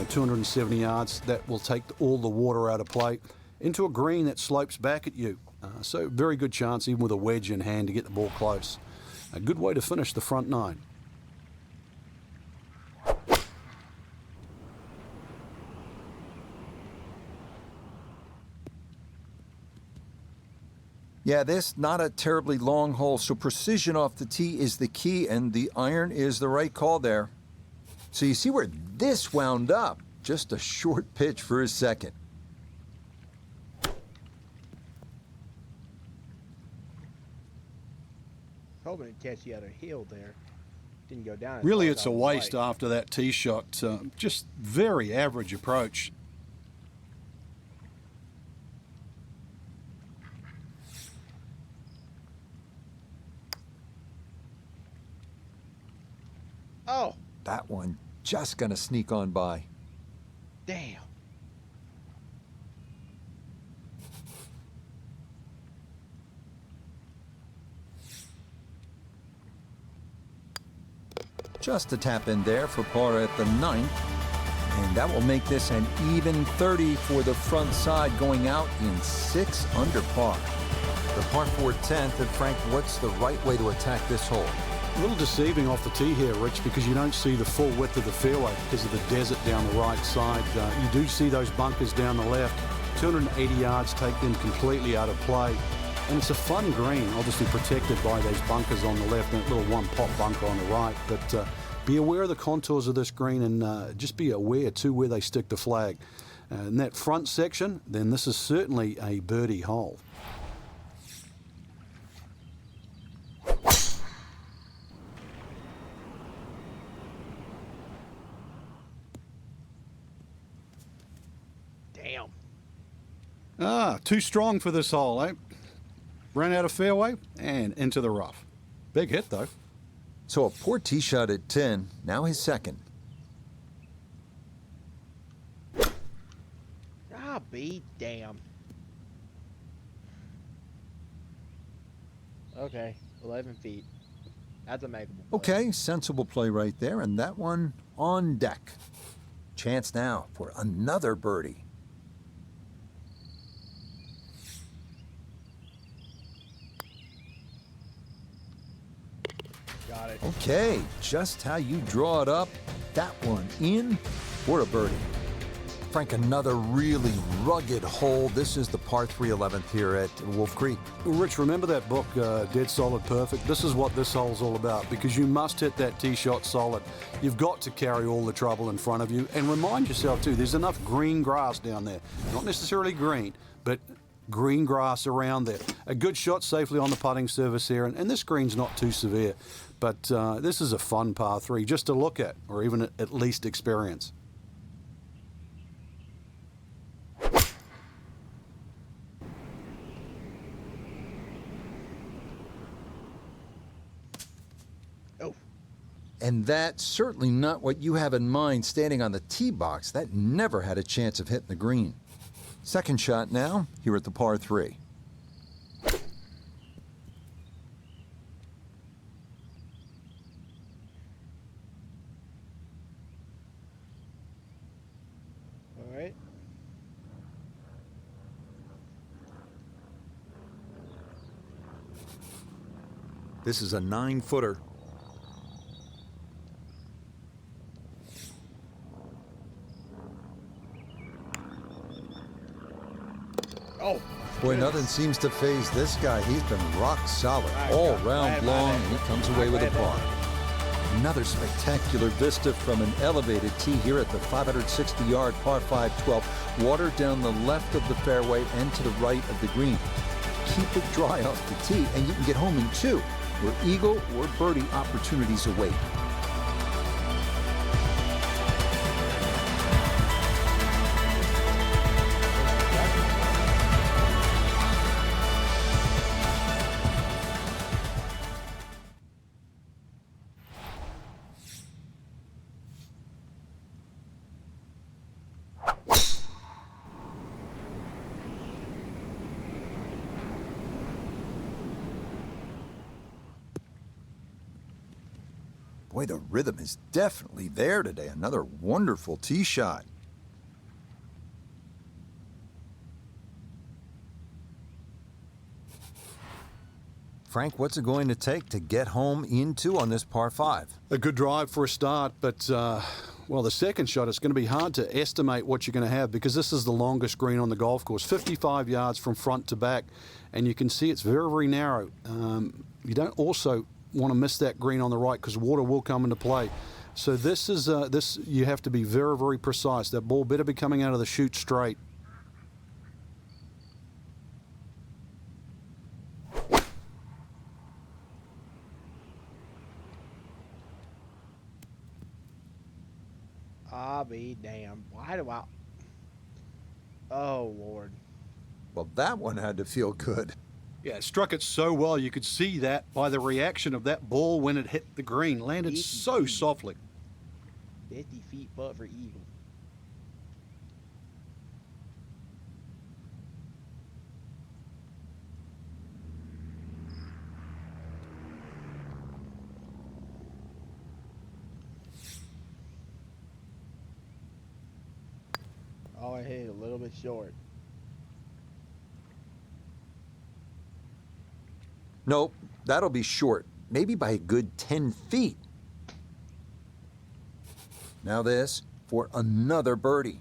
270 yards. That will take all the water out of play into a green that slopes back at you. So very good chance, even with a wedge in hand, to get the ball close. A good way to finish the front 9. Yeah, this not a terribly long hole, so precision off the tee is the key, and the iron is the right call there. So you see where this wound up. Just a short pitch for his second. Hoping to catch you out of hill there. Didn't go down. as Really, far as it's I a would waste like. after that tee shot. Just very average approach. Oh, That one just gonna sneak on by. damn. Just a tap in there for par at the 9th. And that will make this an even 30 for the front side, going out in 6 under par. The par 4 10th, and Frank, what's the right way to attack this hole? A little deceiving off the tee here, Rich, because you don't see the full width of the fairway because of the desert down the right side. You do see those bunkers down the left. 280 yards take them completely out of play. And it's a fun green, obviously protected by those bunkers on the left and that little one-pop bunker on the right. But be aware of the contours of this green and just be aware, too, where they stick the flag. In that front section, then this is certainly a birdie hole. Damn. Too strong for this hole, eh? Ran out of fairway and into the rough. Big hit, though. So a poor tee shot at 10, now his second. I'll be damn. Okay, 11 feet. That's a makeable play. Okay, sensible play right there, and that one on deck. Chance now for another birdie. Got it. Okay, just how you draw it up. That one in for a birdie. Frank, another really rugged hole. This is the par 3 11th here at Wolf Creek. Rich, remember that book, Dead Solid Perfect? This is what this hole's all about because you must hit that tee shot solid. You've got to carry all the trouble in front of you and remind yourself, too, there's enough green grass down there. Not necessarily green, but green grass around there. A good shot safely on the putting surface here, and this green's not too severe. But this is a fun par 3 just to look at or even at least experience. Oh, And that's certainly not what you have in mind standing on the tee box. That never had a chance of hitting the green. Second shot now, here at the par 3. all right. This is a 9-footer. Oh, Boy, nothing seems to phase this guy. He's been rock solid Right, all right, round right, long, right. and he comes away with a Right, par. Another spectacular vista from an elevated tee here at the 560-yard par 5 12. Water down the left of the fairway and to the right of the green. Keep it dry off the tee, and you can get home in 2, where eagle or birdie opportunities await. Boy, the rhythm is definitely there today. Another wonderful tee shot. Frank, what's it going to take to get home into on this par 5? A good drive for a start, but, well, the second shot, it's going to be hard to estimate what you're going to have because this is the longest green on the golf course, 55 yards from front to back, and you can see it's very, very narrow. You don't also want to miss that green on the right because water will come into play. So this is, you have to be very, very precise. That ball better be coming out of the chute straight. I'll be damned. Why do I... Oh, Lord. Well, that one had to feel good. Yeah, it struck it so well. You could see that by the reaction of that ball when it hit the green. Landed 50 so feet. softly. 50 feet putt for eagle. Oh, I hit it a little bit short. Nope, that'll be short. Maybe by a good 10 feet. Now this for another birdie.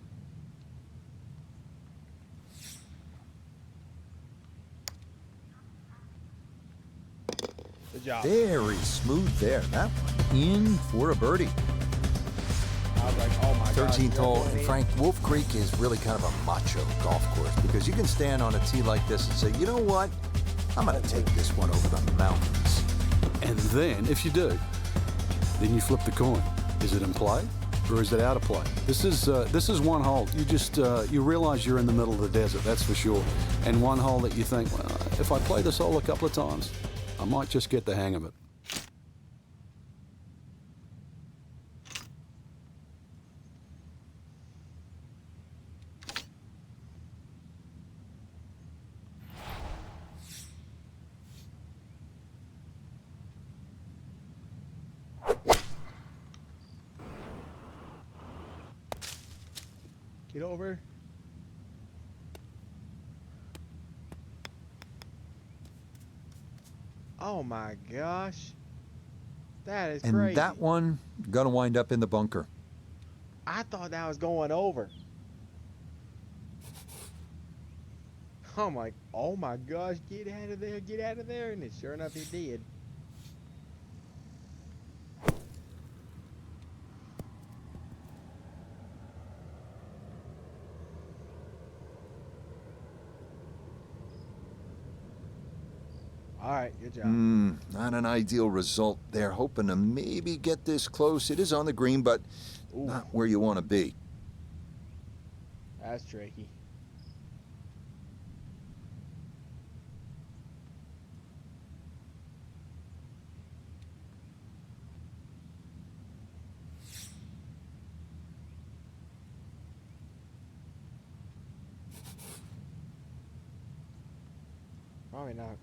Good job. Very smooth there. That one in for a birdie. I was like, oh my God. 13th hole, and Frank, Wolf Creek is really kind of a macho golf course because you can stand on a tee like this and say, you know what? I'm going to take this one over the mountains. And then, if you do, then you flip the coin. Is it in play or is it out of play? This is one hole. You just you realize you're in the middle of the desert, that's for sure. And one hole that you think, well, if I play this hole a couple of times, I might just get the hang of it. Get over. Oh my gosh. That is And crazy. that one gonna wind up in the bunker. I thought that was going over. I'm like, oh my gosh, get out of there, get out of there. And it, sure enough, it did. All right, good job. Not an ideal result there. Hoping to maybe get this close. It is on the green, but Ooh, not where you want to be. that's tricky. Probably not.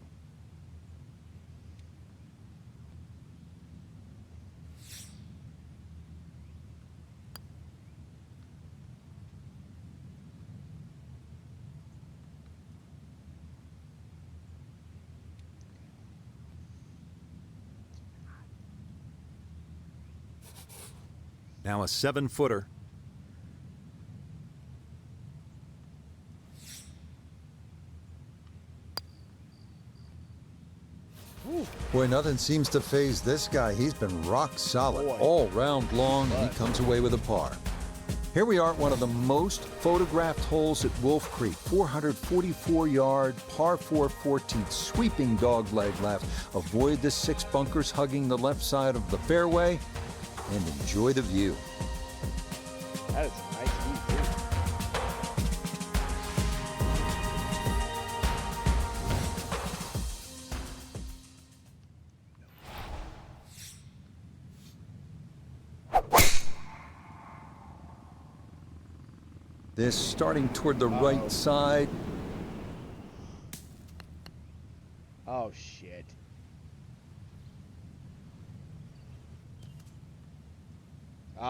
Now a 7-footer. Boy, nothing seems to phase this guy. He's been rock solid Boy. all round long, and he comes away with a par. Here we are at one of the most photographed holes at Wolf Creek. 444-yard, par 4 14th, sweeping dogleg left. Avoid the 6 bunkers hugging the left side of the fairway, and enjoy the view. That is a nice view, too. This starting toward the right side. Oh, shit.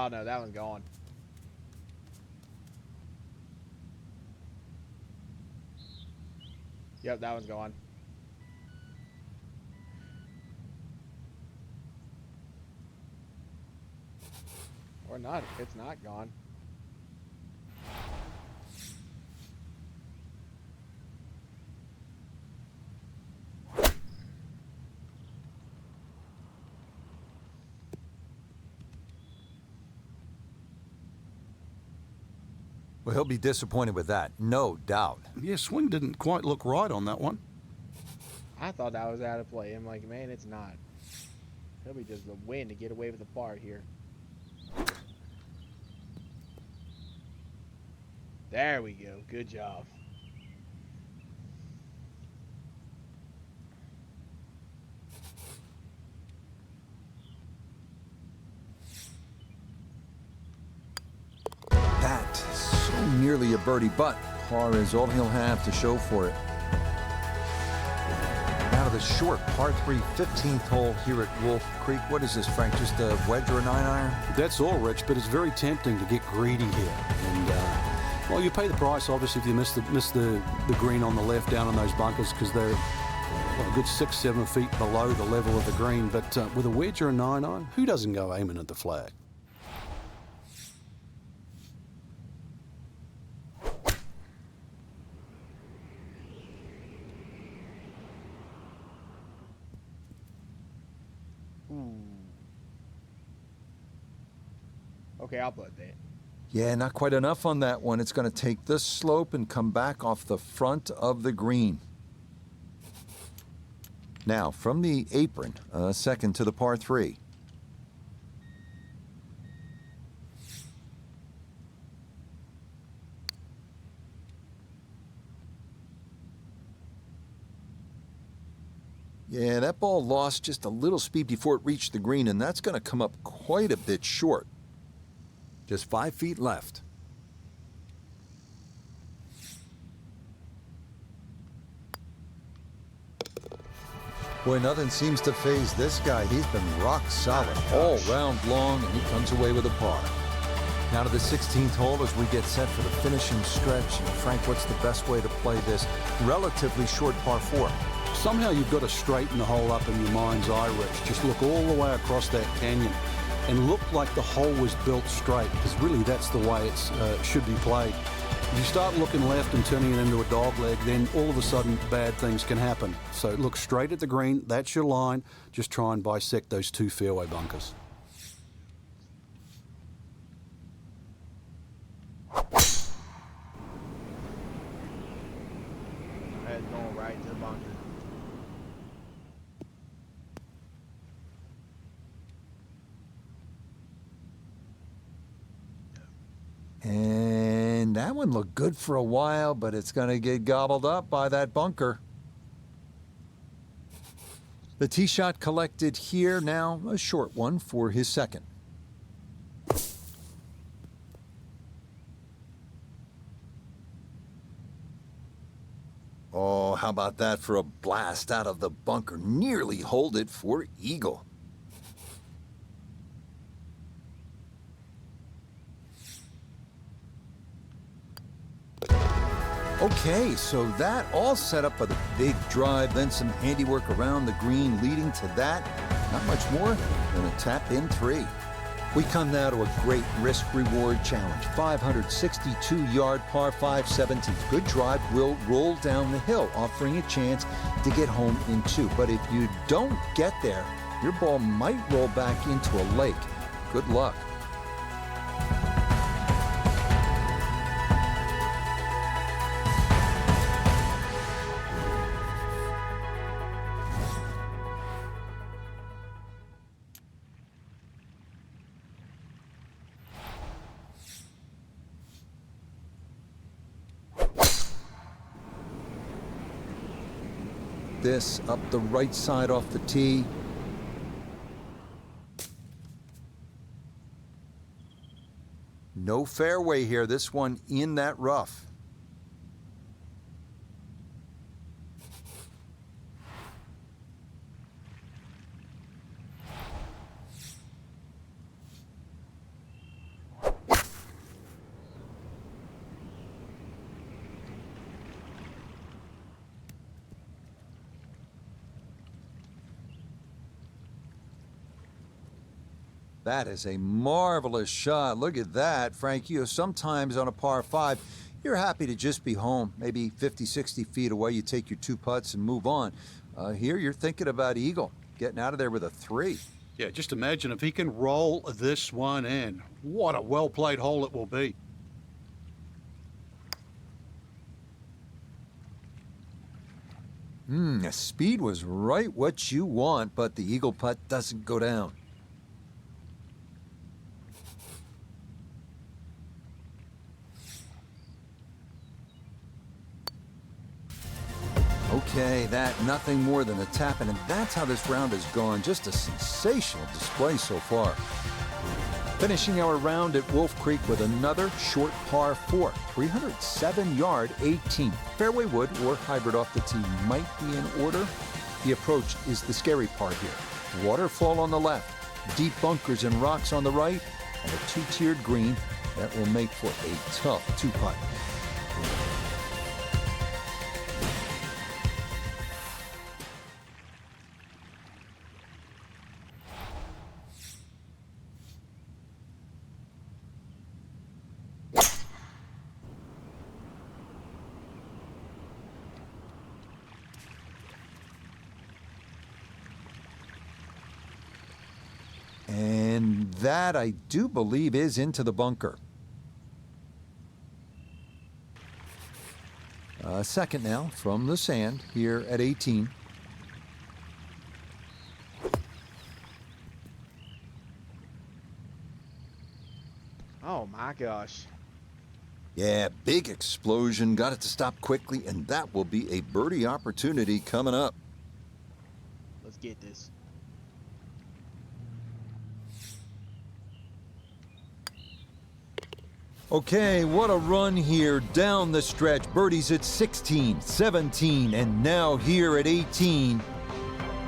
Oh no, that one's gone. Yep, that one's gone. Or not, if it's not gone. Well, he'll be disappointed with that, no doubt. Yeah, swing didn't quite look right on that one. I thought that was out of play. I'm like, man, it's not. He'll be just a win to get away with the par here. There we go. Good job. That so nearly a birdie, but par is all he'll have to show for it. Now to the short par 3 15th hole here at Wolf Creek. What is this, Frank? Just a wedge or a 9-iron? That's all, Rich, but it's very tempting to get greedy here. And, well, you pay the price, obviously, if you miss the green on the left down in those bunkers, because they're a good 6-7 feet below the level of the green. But with a wedge or a 9-iron, who doesn't go aiming at the flag? Okay, I'll put that. Yeah, not quite enough on that one. It's going to take this slope and come back off the front of the green. Now, from the apron, second to the par 3. Yeah, that ball lost just a little speed before it reached the green, and that's going to come up quite a bit short. Just 5 feet left. Boy, nothing seems to faze this guy. He's been rock solid all round long, and he comes away with a par. Now to the 16th hole as we get set for the finishing stretch. And Frank, what's the best way to play this relatively short par 4? Somehow you've got to straighten the hole up in your mind's eye, Rich. Just look all the way across that canyon and look like the hole was built straight, because really that's the way it should be played. If you start looking left and turning it into a dogleg, then all of a sudden bad things can happen. So look straight at the green. That's your line. Just try and bisect those 2 fairway bunkers. That's going right to the bunker. And that one looked good for a while, but it's going to get gobbled up by that bunker. The tee shot collected here, now a short one for his second. Oh, how about that for a blast out of the bunker? Nearly hold it for eagle. Okay, so that all set up with a big drive, then some handiwork around the green leading to that. Not much more than a tap-in 3. We come now to a great risk-reward challenge. 562-yard par 5 17th. Good drive will roll down the hill, offering a chance to get home in 2. But if you don't get there, your ball might roll back into a lake. Good luck. This up the right side off the tee. No fairway here. This one in that rough. That is a marvelous shot. Look at that, Frank. You know, sometimes on a par 5, you're happy to just be home. Maybe 50, 60 feet away, you take your 2 putts and move on. Here, you're thinking about eagle, getting out of there with a 3. Yeah, just imagine if he can roll this one in. What a well-played hole it will be. Speed was right what you want, but the eagle putt doesn't go down. Okay, that nothing more than a tap, and that's how this round has gone. Just a sensational display so far. Finishing our round at Wolf Creek with another short par 4, 307-yard 18. Fairway wood or hybrid off the tee might be in order. The approach is the scary part here. Waterfall on the left, deep bunkers and rocks on the right, and a 2-tiered green that will make for a tough 2-putt. And that, I do believe, is into the bunker. Second now from the sand here at 18. Oh my gosh. Yeah, big explosion. Got it to stop quickly, and that will be a birdie opportunity coming up. Let's get this. Okay, what a run here down the stretch. Birdies at 16, 17, and now here at 18.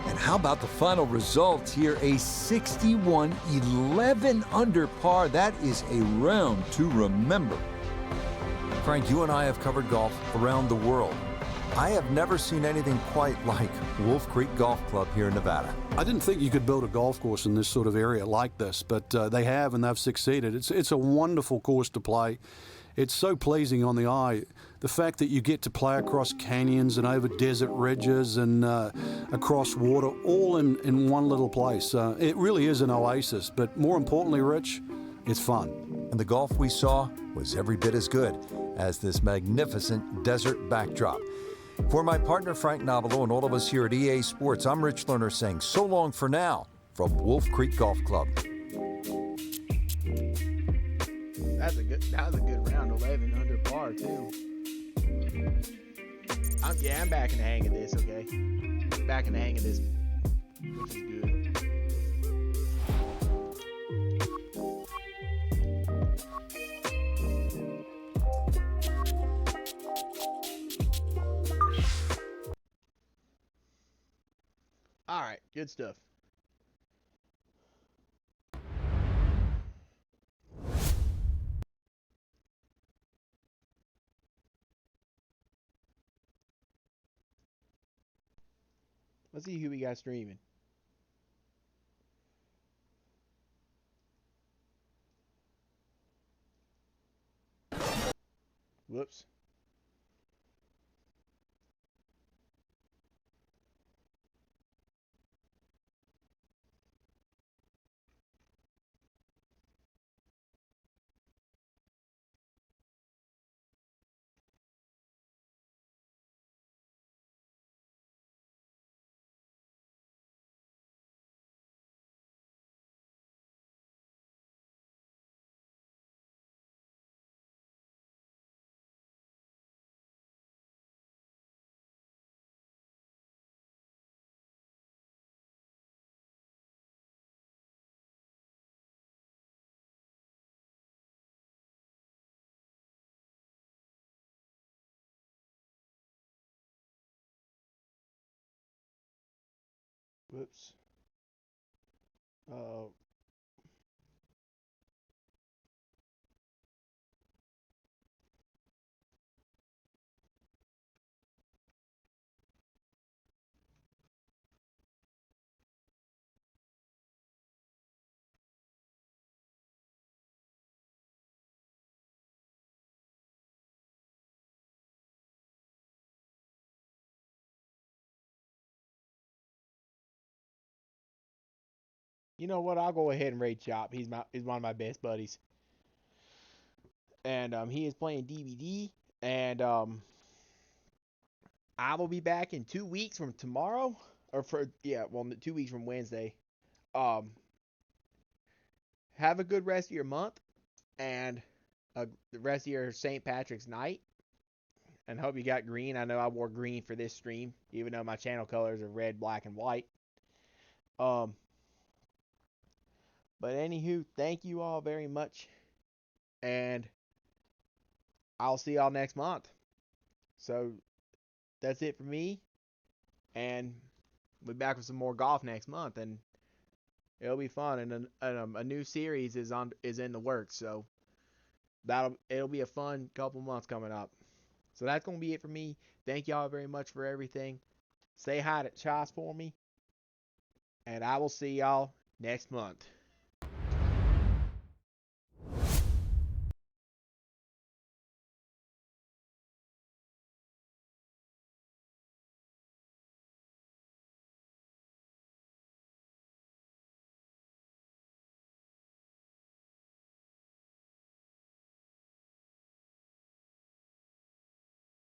And how about the final result here? A 61-11 under par. That is a round to remember. Frank, you and I have covered golf around the world. I have never seen anything quite like Wolf Creek Golf Club here in Nevada. I didn't think you could build a golf course in this sort of area like this, but they have, and they've succeeded. It's a wonderful course to play. It's so pleasing on the eye. The fact that you get to play across canyons and over desert ridges and across water, all in one little place. It really is an oasis, but more importantly, Rich, it's fun. And the golf we saw was every bit as good as this magnificent desert backdrop. For my partner Frank Nobilo and all of us here at EA Sports, I'm Rich Lerner saying so long for now from Wolf Creek Golf Club. That was a good round, 11 under par too. I'm back in the hang of this, okay? Back in the hang of this, which is good. All right, good stuff. Let's see who we got streaming. Whoops. Whoops. You know what? I'll go ahead and raid Chop. He's one of my best buddies. And he is playing DVD. And I will be back in 2 weeks from tomorrow. 2 weeks from Wednesday. Have a good rest of your month. And the rest of your St. Patrick's night. And hope you got green. I know I wore green for this stream, even though my channel colors are red, black, and white. But anywho, thank you all very much. And I'll see y'all next month. So that's it for me. And we'll be back with some more golf next month. And it'll be fun. And a new series is in the works. So it'll be a fun couple months coming up. So that's going to be it for me. Thank y'all very much for everything. Say hi to Chas for me. And I will see y'all next month.